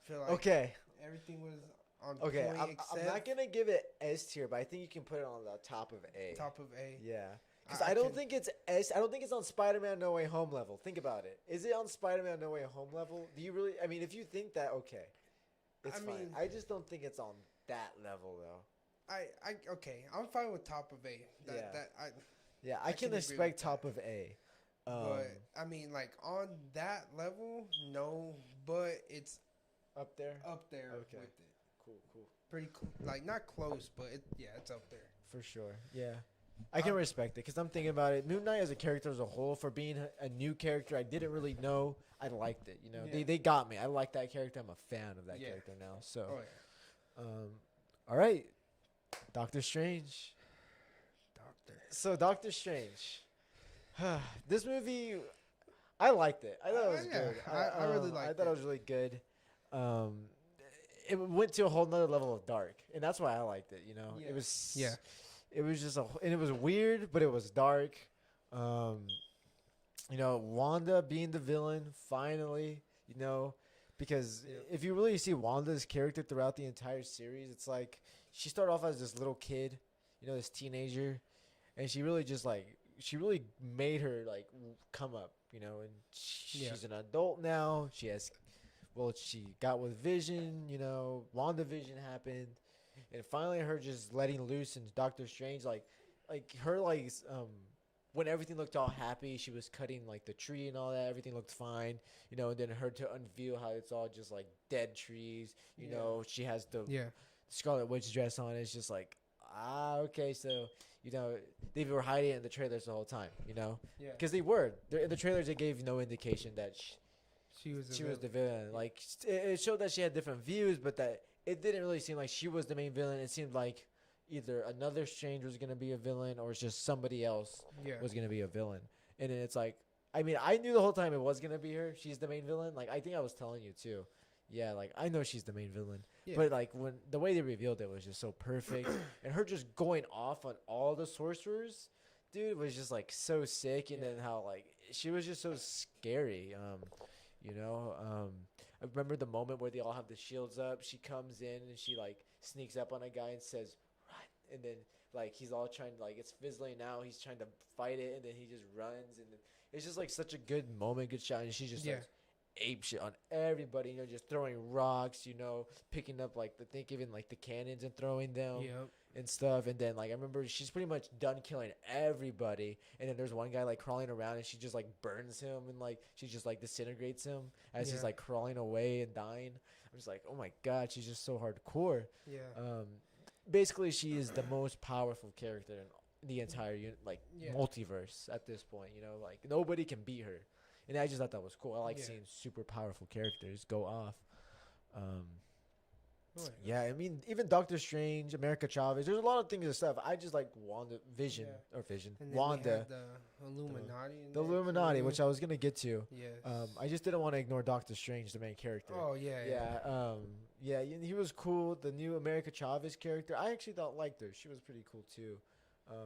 feel like Okay. everything was on Okay. point I'm except not gonna give it S tier, but I think you can put it on the top of A. top of A. Yeah. Because I I don't can- think it's S. I don't think it's on Spider-Man No Way Home level. Think about it. Is it on Spider-Man No Way Home level? Do you really? I mean, if you think that, okay, it's I fine. mean- I just don't think it's on that level though. Okay. I'm fine with top of A. Yeah. I Yeah, I I can can agree expect with top of A. but I mean, like on that level, no. But it's Up there. up there Okay. with it. Cool. pretty like not close, but it's up there. For sure. Yeah. I can respect it because I'm thinking about it. Moon Knight as a character as a whole, for being a new character I didn't really know, I liked it. You know, Yeah. they got me. I like that character. I'm a fan of that Yeah. character now. So, Oh yeah, all right, Doctor Strange. Doctor. So Doctor Strange, this movie, I liked it. I thought it was Yeah, good. I really I liked thought it it. was really good. Um, it went to a whole nother level of dark, and that's why I liked it. You know, Yeah. it was Yeah. it was just and it was weird, but it was dark. Um, you know, Wanda being the villain finally. You know, because Yep. if you really see Wanda's character throughout the entire series, it's like she started off as this little kid, you know, this teenager, and she really just like she really made her like come up, you know, and Yeah. she's an adult now. She has, well, she got with Vision, you know, WandaVision happened, and finally her just letting loose and Doctor Strange like her when everything looked all happy, she was cutting like the tree and all that. Everything looked fine, you know. And then her to unveil how it's all just like dead trees. You Yeah. know, she has the Yeah. Scarlet Witch dress on. It's just like, okay, so you know they were hiding it in the trailers the whole time. You know, Yeah. because they were. In the trailers, they gave no indication that She was. she was the villain. Like it showed that she had different views, but that it didn't really seem like she was the main villain. It seemed like either another Strange was gonna be a villain or it's just somebody else Yeah. was gonna be a villain. And then it's like, I mean, I knew the whole time it was gonna be her. She's the main villain. Like I think I was telling you too. Yeah, like I know she's the main villain. Yeah. But like when the way they revealed it was just so perfect, and her just going off on all the sorcerers, dude, was just like so sick. And Yeah. then how like she was just so scary. You know, I remember the moment where they all have the shields up. She comes in and she like sneaks up on a guy and says, "Run!" And then like he's all trying to like it's fizzling out. He's trying to fight it, and then he just runs, and then it's just like such a good moment, good shot, and she just Yeah. like ape shit on everybody. You know, just throwing rocks. You know, picking up like even like the cannons and throwing them Yep. and stuff. And then like I remember she's pretty much done killing everybody. And then there's one guy like crawling around and she just like burns him and like she just like disintegrates him as he's Yeah. like crawling away and dying. I'm just like, oh my god, she's just so hardcore. Yeah. Basically she is the most powerful character in the entire Yeah. multiverse at this point. You know, like nobody can beat her. And I just thought that was cool. I like Yeah. seeing super powerful characters go off. Oh, Yeah, I mean, even Doctor Strange, America Chavez, there's a lot of things and stuff. I just like Vision, Yeah. or Vision, And then we Wanda, had the Illuminati. in the there, Illuminati, too. which I was gonna get to. Yes. I just didn't want to ignore Doctor Strange, the main character. Oh yeah. Yeah, he was cool. The new America Chavez character, I actually liked her. She was pretty cool too.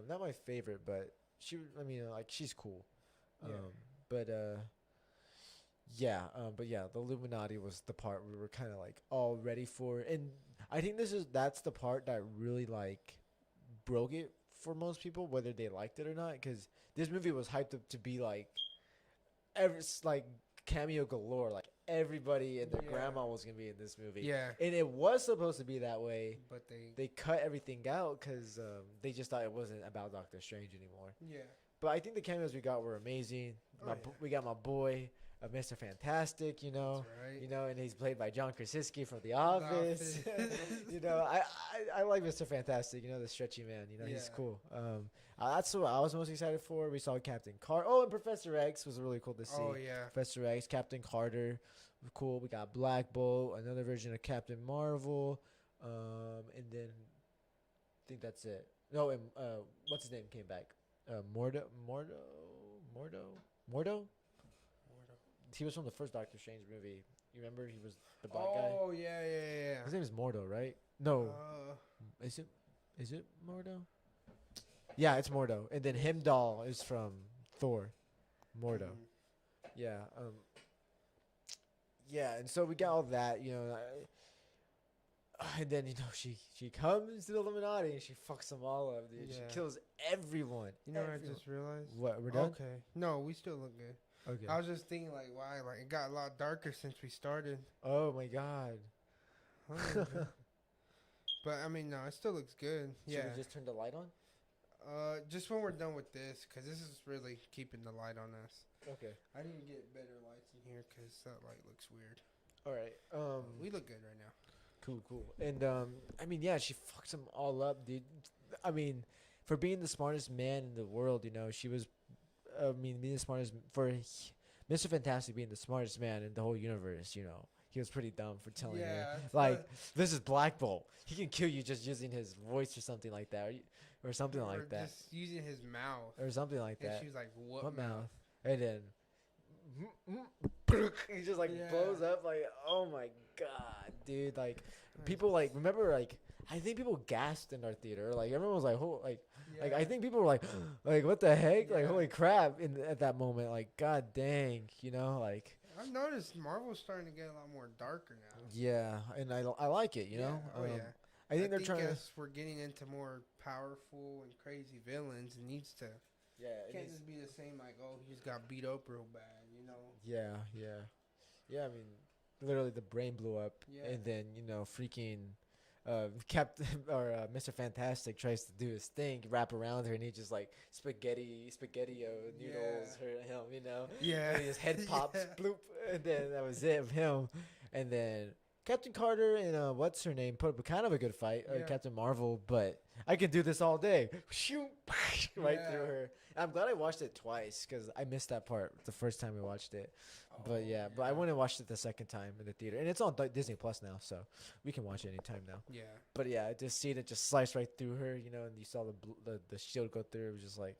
Not my favorite, but she's cool. Yeah. But yeah, the Illuminati was the part we were kind of like all ready for, and I think that's the part that really like broke it for most people, whether they liked it or not, because this movie was hyped up to be like like cameo galore, like everybody and their Yeah. grandma was gonna be in this movie. Yeah. And it was supposed to be that way. But They cut everything out because they just thought it wasn't about Doctor Strange anymore. Yeah. But I think the cameos we got were amazing. Oh, yeah. We got my boy, Mr. Fantastic, you know. That's right. You know, and he's played by John Krasinski from The Office. Office. You know, I like Mr. Fantastic. You know, the stretchy man. You know, he's Yeah. cool. That's what I was most excited for. We saw Captain Carter. Oh, and Professor X was really cool to see. Oh yeah. Professor X, Captain Carter, cool. We got Black Bolt, another version of Captain Marvel, and then I think that's it. No, and what's his name came back? Mordo. He was from the first Doctor Strange movie. You remember he was the black guy. Oh yeah. His name is Mordo, right? No, is it Mordo? Yeah, it's Mordo. And then Heimdall is from Thor. Mordo. Yeah. Yeah, and so we got all that, you know. And then she comes to the Illuminati and she fucks them all up, dude. Yeah. She kills everyone. You know what I Everyone. just realized? What, we're done? Okay. No, we still look good. Okay. I was just thinking like why like it got a lot darker since we started. Oh my god. But I mean no, it still looks good. Should Yeah. we just turn the light on? Just when we're done with this, cause this is really keeping the light on us. Okay. I need to get better lights in here, cause that light looks weird. All right. We look good right now. Cool. And I mean, yeah, she fucks them all up, dude. I mean, for being the smartest man in the world, she was. I mean, being the smartest Mr. Fantastic being the smartest man in the whole universe. He was pretty dumb for telling her Yeah, like, this is Black Bolt. He can kill you just using his voice or something like that, or something or like that, just using his mouth. or something like And that. she was like, "What, What mouth?" mouth? And then he just like Yeah. blows up like, oh my god, dude! Like Like, people like remember like I think people gasped in our theater. Like everyone was like, like I yeah. think people were like, like what the heck? Like Yeah. holy crap! At that moment, like god dang, like I've noticed Marvel's starting to get a lot more darker now. yeah, and I like it. Yeah. Oh yeah. I think they're trying to. as we're getting into more powerful and crazy villains, it needs to Yeah, can't just be the same like, oh, he just got beat up real bad, Yeah. I mean, literally the brain blew up, Yeah. and then freaking, Captain or Mr. Fantastic tries to do his thing, wrap around her, and he just like spaghetti noodles him. Yeah. And his head pops, Yeah. bloop, and then that was it of him, and then. Captain Carter and what's her name put up kind of a good fight, Yeah. Captain Marvel, but I can do this all day. Shoot, right Yeah. through her. I'm glad I watched it twice because I missed that part the first time we watched it. But yeah, but I went and watched it the second time in the theater, and it's on Disney Plus now, so we can watch it anytime now. Yeah. But yeah, just seeing it just slice right through her, and you saw the shield go through. It was just like,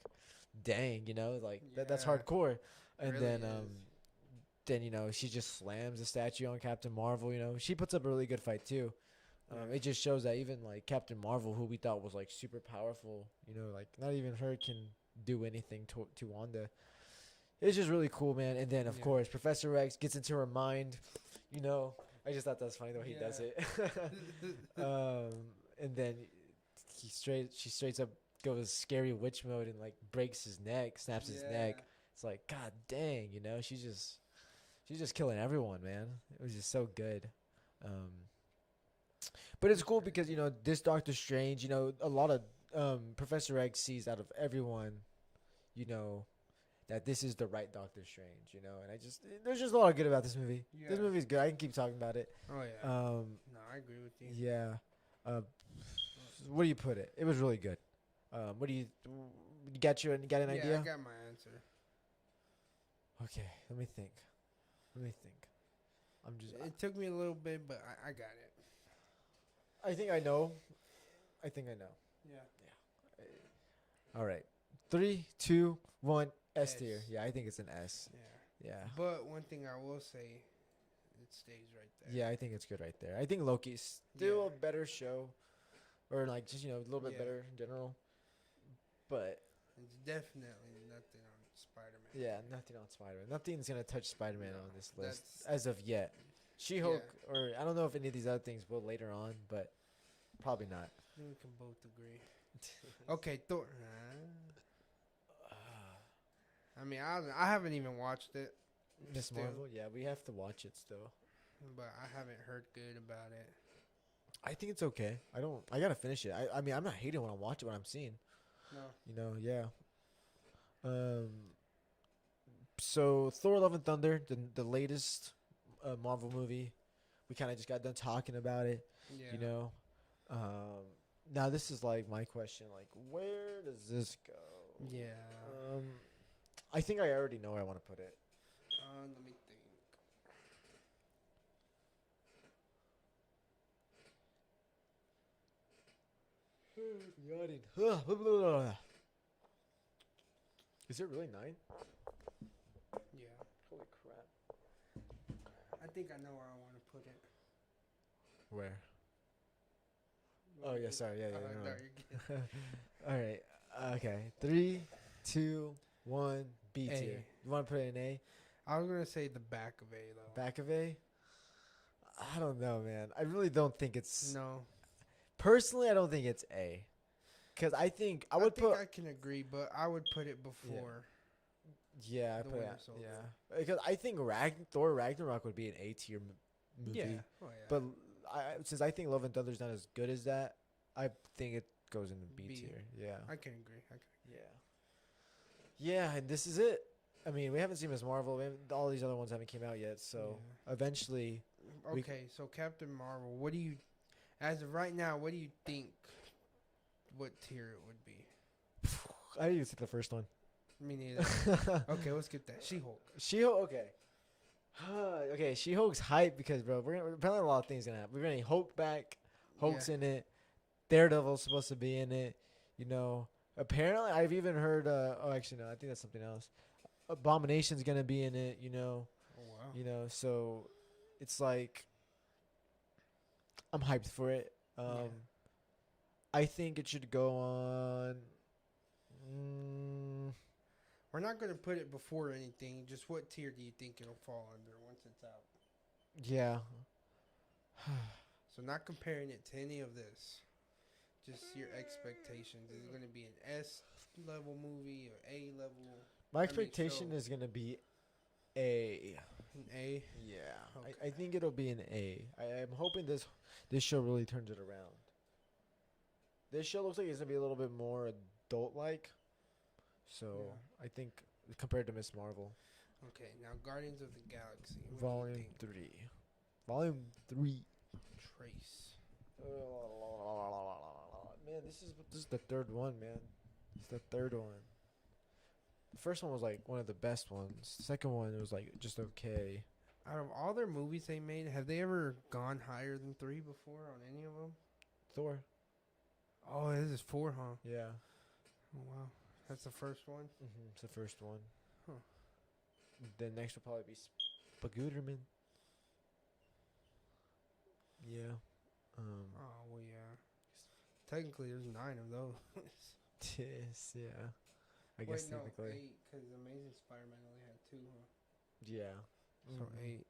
dang, like that's Yeah. hardcore. And Really then is. she just slams the statue on Captain Marvel. She puts up a really good fight too. Yeah. It just shows that even like Captain Marvel, who we thought was like super powerful, like not even her can do anything to Wanda. It's just really cool, man. And then of Yeah. course Professor X gets into her mind. I just thought that was funny the way he does Yeah. it. And then she straight up goes scary witch mode and like breaks his neck, snaps his neck. It's like god dang, she's just killing everyone, man. It was just so good. But it's cool because this Doctor Strange, a lot of Professor X sees out of everyone, that this is the right Doctor Strange, and there's just a lot of good about this movie. This Yeah. movie is good. I can keep talking about it. Oh yeah. No, I agree with you. Yeah. Where do you put it? It was really good. What do you got an Yeah, idea? I got my answer. Okay, let me think. I'm just. It took me a little bit, but I got it. I think I know. Yeah. All right. 3, 2, 1. S S. tier. Yeah, I think it's an S. Yeah. Yeah. But one thing I will say, it stays right there. Yeah, I think it's good right there. I think Loki's still Yeah. a better show, or like just a little bit Yeah. better in general. But It's definitely nothing on Spider-Man. yeah, nothing on Spider-Man. Nothing's gonna touch Spider-Man No, on this list that's- as of yet. She-Hulk, or I don't know if any of these other things will later on, but probably not. I think we can both agree. Okay, Thor. I mean, I haven't even watched it, Miss still. Marvel. Yeah, we have to watch it still. but I haven't heard good about it. I think it's okay. I gotta finish it. I mean, I'm not hating when I watch it, what I'm seeing. No. Yeah. So Thor: Love and Thunder, the latest Marvel movie, we kind of just got done talking about it. Yeah. Now this is like my question, like where does this go? Yeah. I think I already know where I want to put it. Let me think. Yawning. Is it really 9? Yeah. Holy crap. I think I know where I want to put it. Where? Oh yeah, sorry. Yeah. No, no. you're good. All right. Okay. 3, 2, 1. B A. tier. You want to put it in A? I was gonna say the back of A though. Back of A? I don't know, man. I really don't think it's. No. Personally, I don't think it's A. Because I think I would put. I can agree, but I would put it before. Yeah, I The put it. Winter Soldier. Yeah. Because I think Thor Ragnarok would be an A tier movie. Yeah. Oh yeah. But since I think Love and Thunder's not as good as that, I think it goes into B B. tier. Yeah. I can agree. Yeah. Yeah, and this is it. I mean, we haven't seen Miss Marvel. All these other ones haven't came out yet. So eventually, Okay, so Captain Marvel, what do you As of right now, what do you think? What tier it would be? I didn't even see the first one. Me neither. Okay, let's get that. She-Hulk. She-Hulk. Okay. Okay. She-Hulk's hype because, bro, we're apparently a lot of things gonna happen. We're gonna Hulk back. Hulk's Yeah. in it. Daredevil's supposed to be in it. You know. Apparently, I've even heard. Oh, actually, no. I think that's something else. Abomination's gonna be in it. You know. Oh wow. You know. So, it's like I'm hyped for it. Yeah. I think it should go on. Mm, We're not gonna put it before anything. Just what tier do you think it'll fall under once it's out? yeah. So not comparing it to any of this. Just your expectations. Is it gonna be an S level movie or A level? My expectation is gonna be A. An A. Yeah, Okay. I think it'll be an A. I'm hoping this show really turns it around. This show looks like it's gonna be a little bit more adult like, so Yeah. I think compared to Miss Marvel, Okay, now Guardians of the Galaxy. What do you Volume think? 3, Volume 3. Trace. Man, this is the third one, man. It's the third one. The first one was like one of the best ones. The second one was like just okay. Out of all their movies they made, have they ever gone higher than 3 before on any of them? Thor. Oh, this is 4, huh? Yeah. Oh, wow. That's the first one? It's the first one. Huh. The next will probably be Spagooderman. Yeah. Oh, well, yeah. Technically, there's 9 of those. Yes, yeah. I guess Wait, no, technically. 8, because Amazing Spider-Man only had 2, huh? Yeah. So Mhm. 8.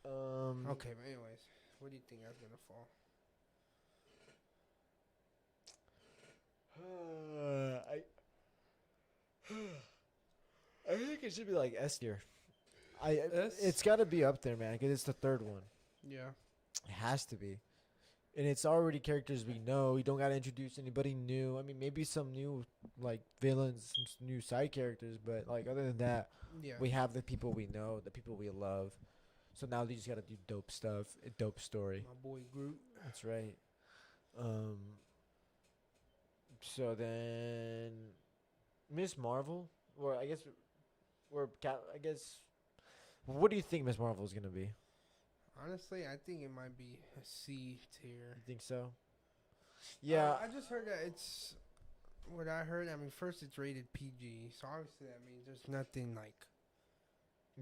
Um. Okay, but anyways, what do you think that's going to fall? I I think it should be like S tier. S? It's got to be up there, man, because it's the third one. Yeah. It has to be. And it's already characters we know. We don't got to introduce anybody new. I mean, maybe some new like villains, some new side characters, but like other than that, Yeah. we have the people we know, the people we love. So now they just got to do dope stuff, a dope story. My boy Groot. That's right. Um. So then, Miss Marvel, or I guess, I guess, what do you think Miss Marvel is gonna be? Honestly, I think it might be a C tier. You think so? Yeah. I just heard that it's what I heard. I mean, first it's rated PG, so obviously that means there's nothing like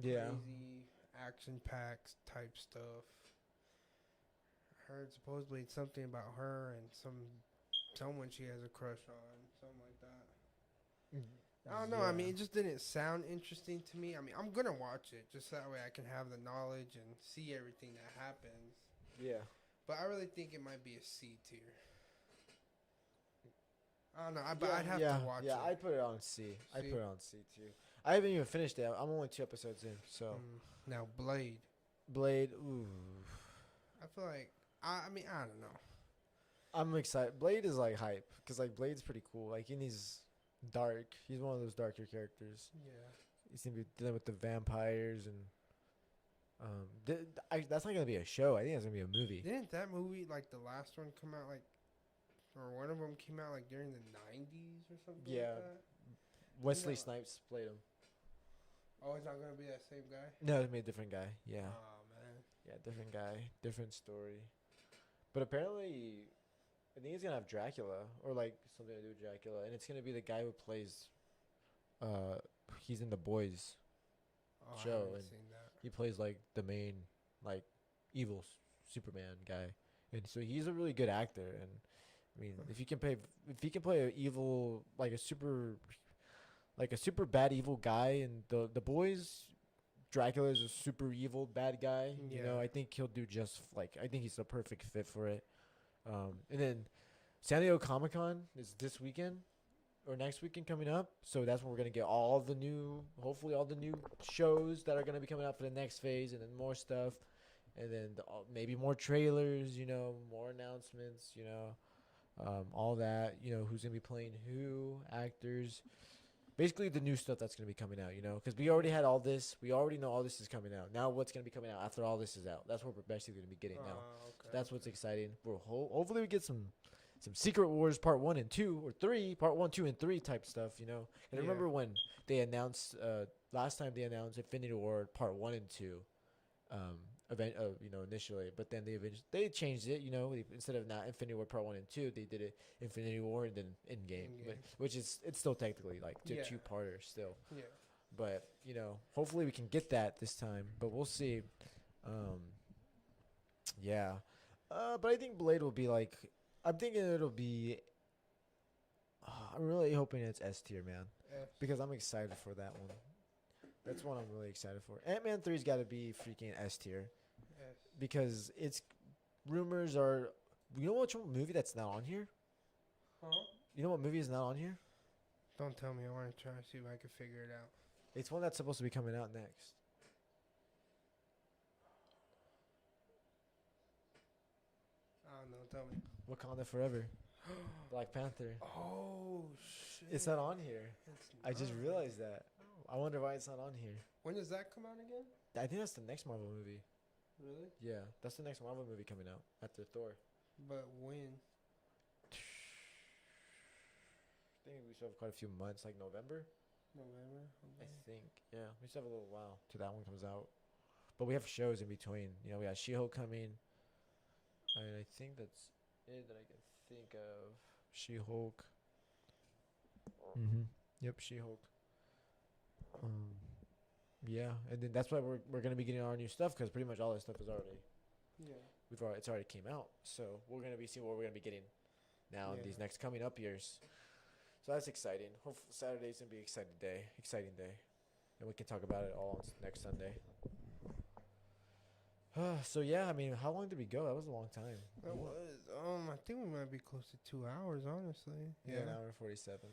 Yeah. crazy action packed type stuff. I heard supposedly it's something about her and someone she has a crush on, something like that. I don't know. I mean, it just didn't sound interesting to me. I mean, I'm gonna watch it just that way I can have the knowledge and see everything that happens. Yeah. But I really think it might be a C tier. I don't know. But I'd have to watch it. Yeah, I'd put it on C. I'd C? put it on C too. I haven't even finished it. I'm only 2 episodes in. So Now Blade. Blade. Ooh. I feel like I mean I don't know. I'm excited. Blade is like hype because like Blade's pretty cool. Like he's dark. He's one of those darker characters. Yeah. He's gonna be dealing with the vampires and that's not gonna be a show. I think it's gonna be a movie. Didn't that movie like the last one come out like, or one of them came out like during the '90s or something? Yeah. Like that? Wesley No. Snipes played him. Oh, it's not gonna be that same guy. No, it's made a different guy. Yeah. Oh man. Yeah, different guy, different story. But apparently, I think he's gonna have Dracula or like something to do with Dracula, and it's gonna be the guy who plays. He's in The Boys. Oh, Show, I haven't and seen that. He plays like the main, like, evil Superman guy, and so he's a really good actor. And I mean, if he can play an evil like a super bad evil guy in the Boys. Dracula is a super evil bad guy. You know, Yeah. I think he'll do just like I think he's the perfect fit for it. And then San Diego Comic Con is this weekend or next weekend coming up, so that's when we're gonna get hopefully all the new shows that are gonna be coming out for the next phase, and then more stuff, and then maybe more trailers. You know, more announcements. You know, all that. You know, who's gonna be playing who, actors. basically the new stuff that's gonna be coming out. You know, because we already had all this. We already know all this is coming out. Now what's gonna be coming out after all this is out? That's what we're basically gonna be getting now. So that's what's exciting. We're hopefully we get some Secret Wars Part 1 and 2 or 3, Part 1, 2, and 3 type stuff. You know, and I remember when they announced last time they announced Infinity War Part 1 and 2. Initially, but then they changed it. You know, instead of not Infinity War Part 1 and 2, they did it Infinity War and then Endgame, which is it's still technically like two-parter still. Yeah. But you know, hopefully we can get that this time. But we'll see. Yeah. But I think Blade will be like. I'm thinking it'll be. I'm really hoping it's S tier, man, because I'm excited for that one. That's one I'm really excited for. Ant-Man 3's got to be freaking S tier. Yes. Because it's rumors are. You know what movie that's not on here? Huh? You know what movie is not on here? Don't tell me. I want to try to see if I can figure it out. It's one that's supposed to be coming out next. I don't know. Tell me. Wakanda Forever. Black Panther. Oh shit! It's not on here. It's I just not. realized that. I wonder why it's not on here. When does that come out again? I think that's the next Marvel movie. Really? Yeah, that's the next Marvel movie coming out after Thor. But when? I think we still have quite a few months, like November. November. I think. Yeah, we still have a little while till that one comes out. But we have shows in between. You know, we got She-Hulk coming. And I think that's it that I can think of. She-Hulk. Yep, She-Hulk. Yeah, and then that's why we're gonna be getting our new stuff because pretty much all this stuff is already it's already came out. So we're gonna be seeing what we're gonna be getting now in these next coming up years. So that's exciting. Hopefully Saturday's gonna be exciting day, and we can talk about it all next Sunday. So yeah, I mean, how long did we go? That was a long time. That was. I think we might be close to 2 hours, honestly. Yeah, an hour and 47.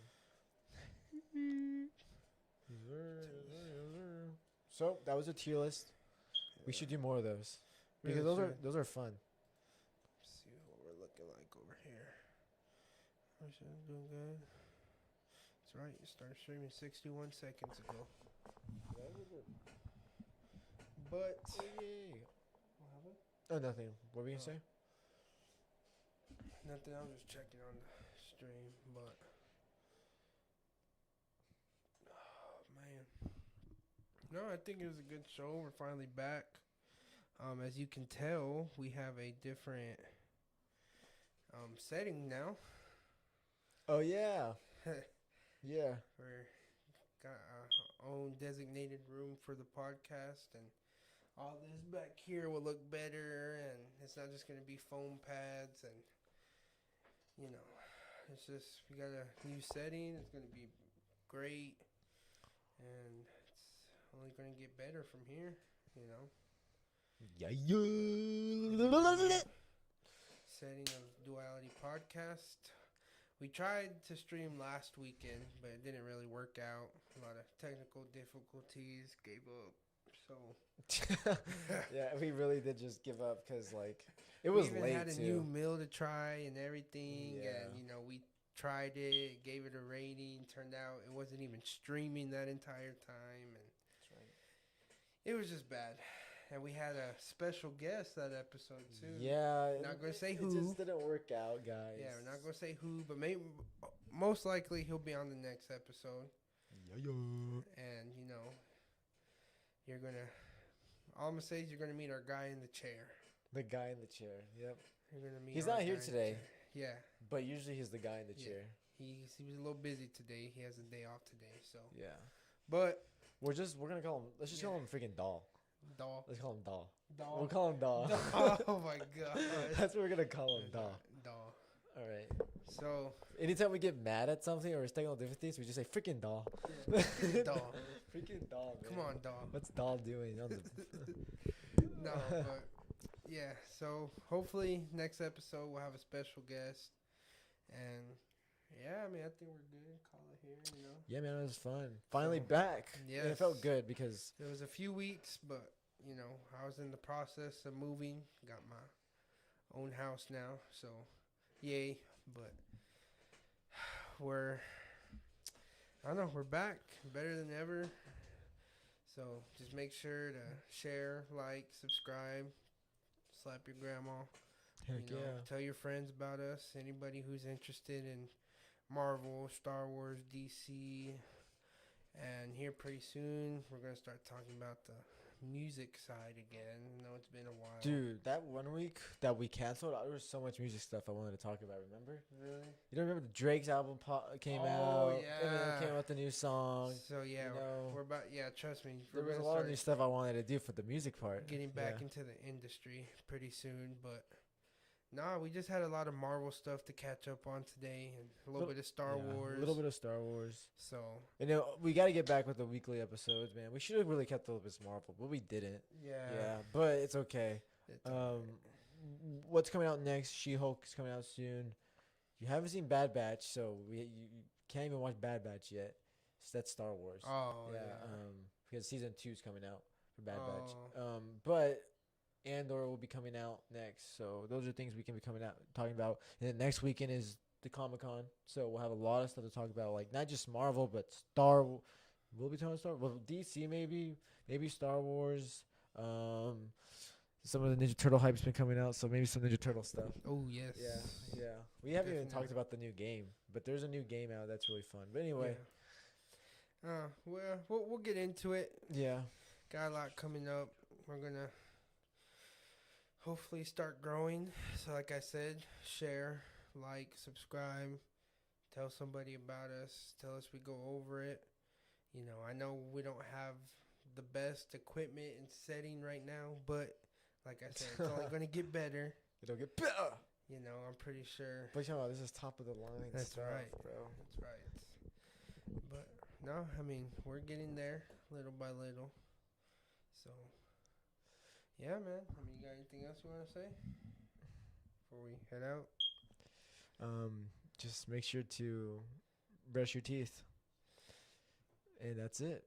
So that was a tier list. We should do more of those because those are fun. Let's see what we're looking like over here. Everything's doing good. That's right. You started streaming 61 seconds ago. But what happened? Oh, nothing. What were you gonna say? Nothing. I was just checking on the stream, but oh man. No, I think it was a good show. We're finally back. As you can tell, we have a different setting now. Oh yeah. Yeah. We're got our own designated room for the podcast, and all this back here will look better, and it's not just going to be foam pads, and you know, it's just we got a new setting. It's going to be great, and it's only going to get better from here, you know. Yeah. Setting of Duality podcast. We tried to stream last weekend, but it didn't really work out. A lot of technical difficulties. Gave up. So yeah, we really did just give up because like it was we even late had a too. new meal to try and everything, Yeah. and you know we tried it, gave it a rating. Turned out it wasn't even streaming that entire time, and That's right. it was just bad. And we had a special guest that episode too. Yeah, Not gonna say it who. just didn't work out, guys. Yeah, we're not gonna say who, but maybe most likely he'll be on the next episode. Yeah. And you know, you're gonna. All I'm gonna say is you're gonna meet our guy in the chair. The guy in the chair. Yep. You're gonna meet. He's our not here guy in the today. chair. Yeah. But usually he's the guy in the Yeah. chair. He was a little busy today. He has a day off today, so. Yeah. But We're gonna call him. Let's just call him freaking Doll. Doll. Let's call him Doll. Doll. We'll call him Doll. Oh my god. That's what we're gonna call him, Doll. Doll. All right. So. Anytime we get mad at something or we're stuck on difficulties, we just say freaking Doll. Yeah, Doll. Freaking Doll, man. Come on, Doll. What's Doll doing? On the No, but yeah. So hopefully next episode we'll have a special guest, and yeah, I mean I think we're good. Call it here, you know. Yeah, man, it was fun. Finally So, back. Yeah, it yes. felt good because It was a few weeks, but you know I was in the process of moving. Got my own house now, so yay! But we're I know we're back, better than ever. So just make sure to share, like, subscribe, slap your grandma. Heck yeah. Tell your friends about us. Anybody who's interested in Marvel, Star Wars, DC, and here pretty soon we're gonna start talking about the music side again. I know it's been a while. Dude, that 1 week that we canceled, there was so much music stuff I wanted to talk about. Remember? Really? You don't remember the Drake's album came Oh, out? yeah. Eminem came out with the new song. So yeah, you know, we're about. Yeah, trust me. there We're was a gonna lot of start new stuff I wanted to do for the music part. getting back Yeah. into the industry pretty soon, but. Nah, we just had a lot of Marvel stuff to catch up on today, and a little bit of Star Wars. A little bit of Star Wars. So And we got to get back with the weekly episodes, man. We should have really kept a little bit Marvel, but we didn't. Yeah, but it's okay. It's alright. What's coming out next? She-Hulk is coming out soon. You haven't seen Bad Batch, so you can't even watch Bad Batch yet. So that's Star Wars. Oh yeah. Because season 2 is coming out for Bad Batch. Oh. But Andor will be coming out next. So those are things we can be talking about. And then next weekend is the Comic-Con. So we'll have a lot of stuff to talk about, like not just Marvel, but we'll be talking about Star Wars. Well, DC maybe Star Wars. Some of the Ninja Turtle hype's been coming out, so maybe some Ninja Turtle stuff. Oh yes. Yeah. We haven't even talked Definitely. about the new game, but there's a new game out that's really fun. But anyway, Yeah. Well, we'll get into it. yeah. Got a lot coming up. We're gonna hopefully start growing. So like I said, share, like, subscribe, tell somebody about us, tell us we go over it. I know we don't have the best equipment and setting right now, but like I said, it's only gonna get better. It'll get better. I'm pretty sure. But you know, this is top of the line That's stuff, right. bro. That's right. But no, I mean, we're getting there little by little. So yeah, man. I mean, you got anything else you want to say before we head out? Just make sure to brush your teeth. And that's it.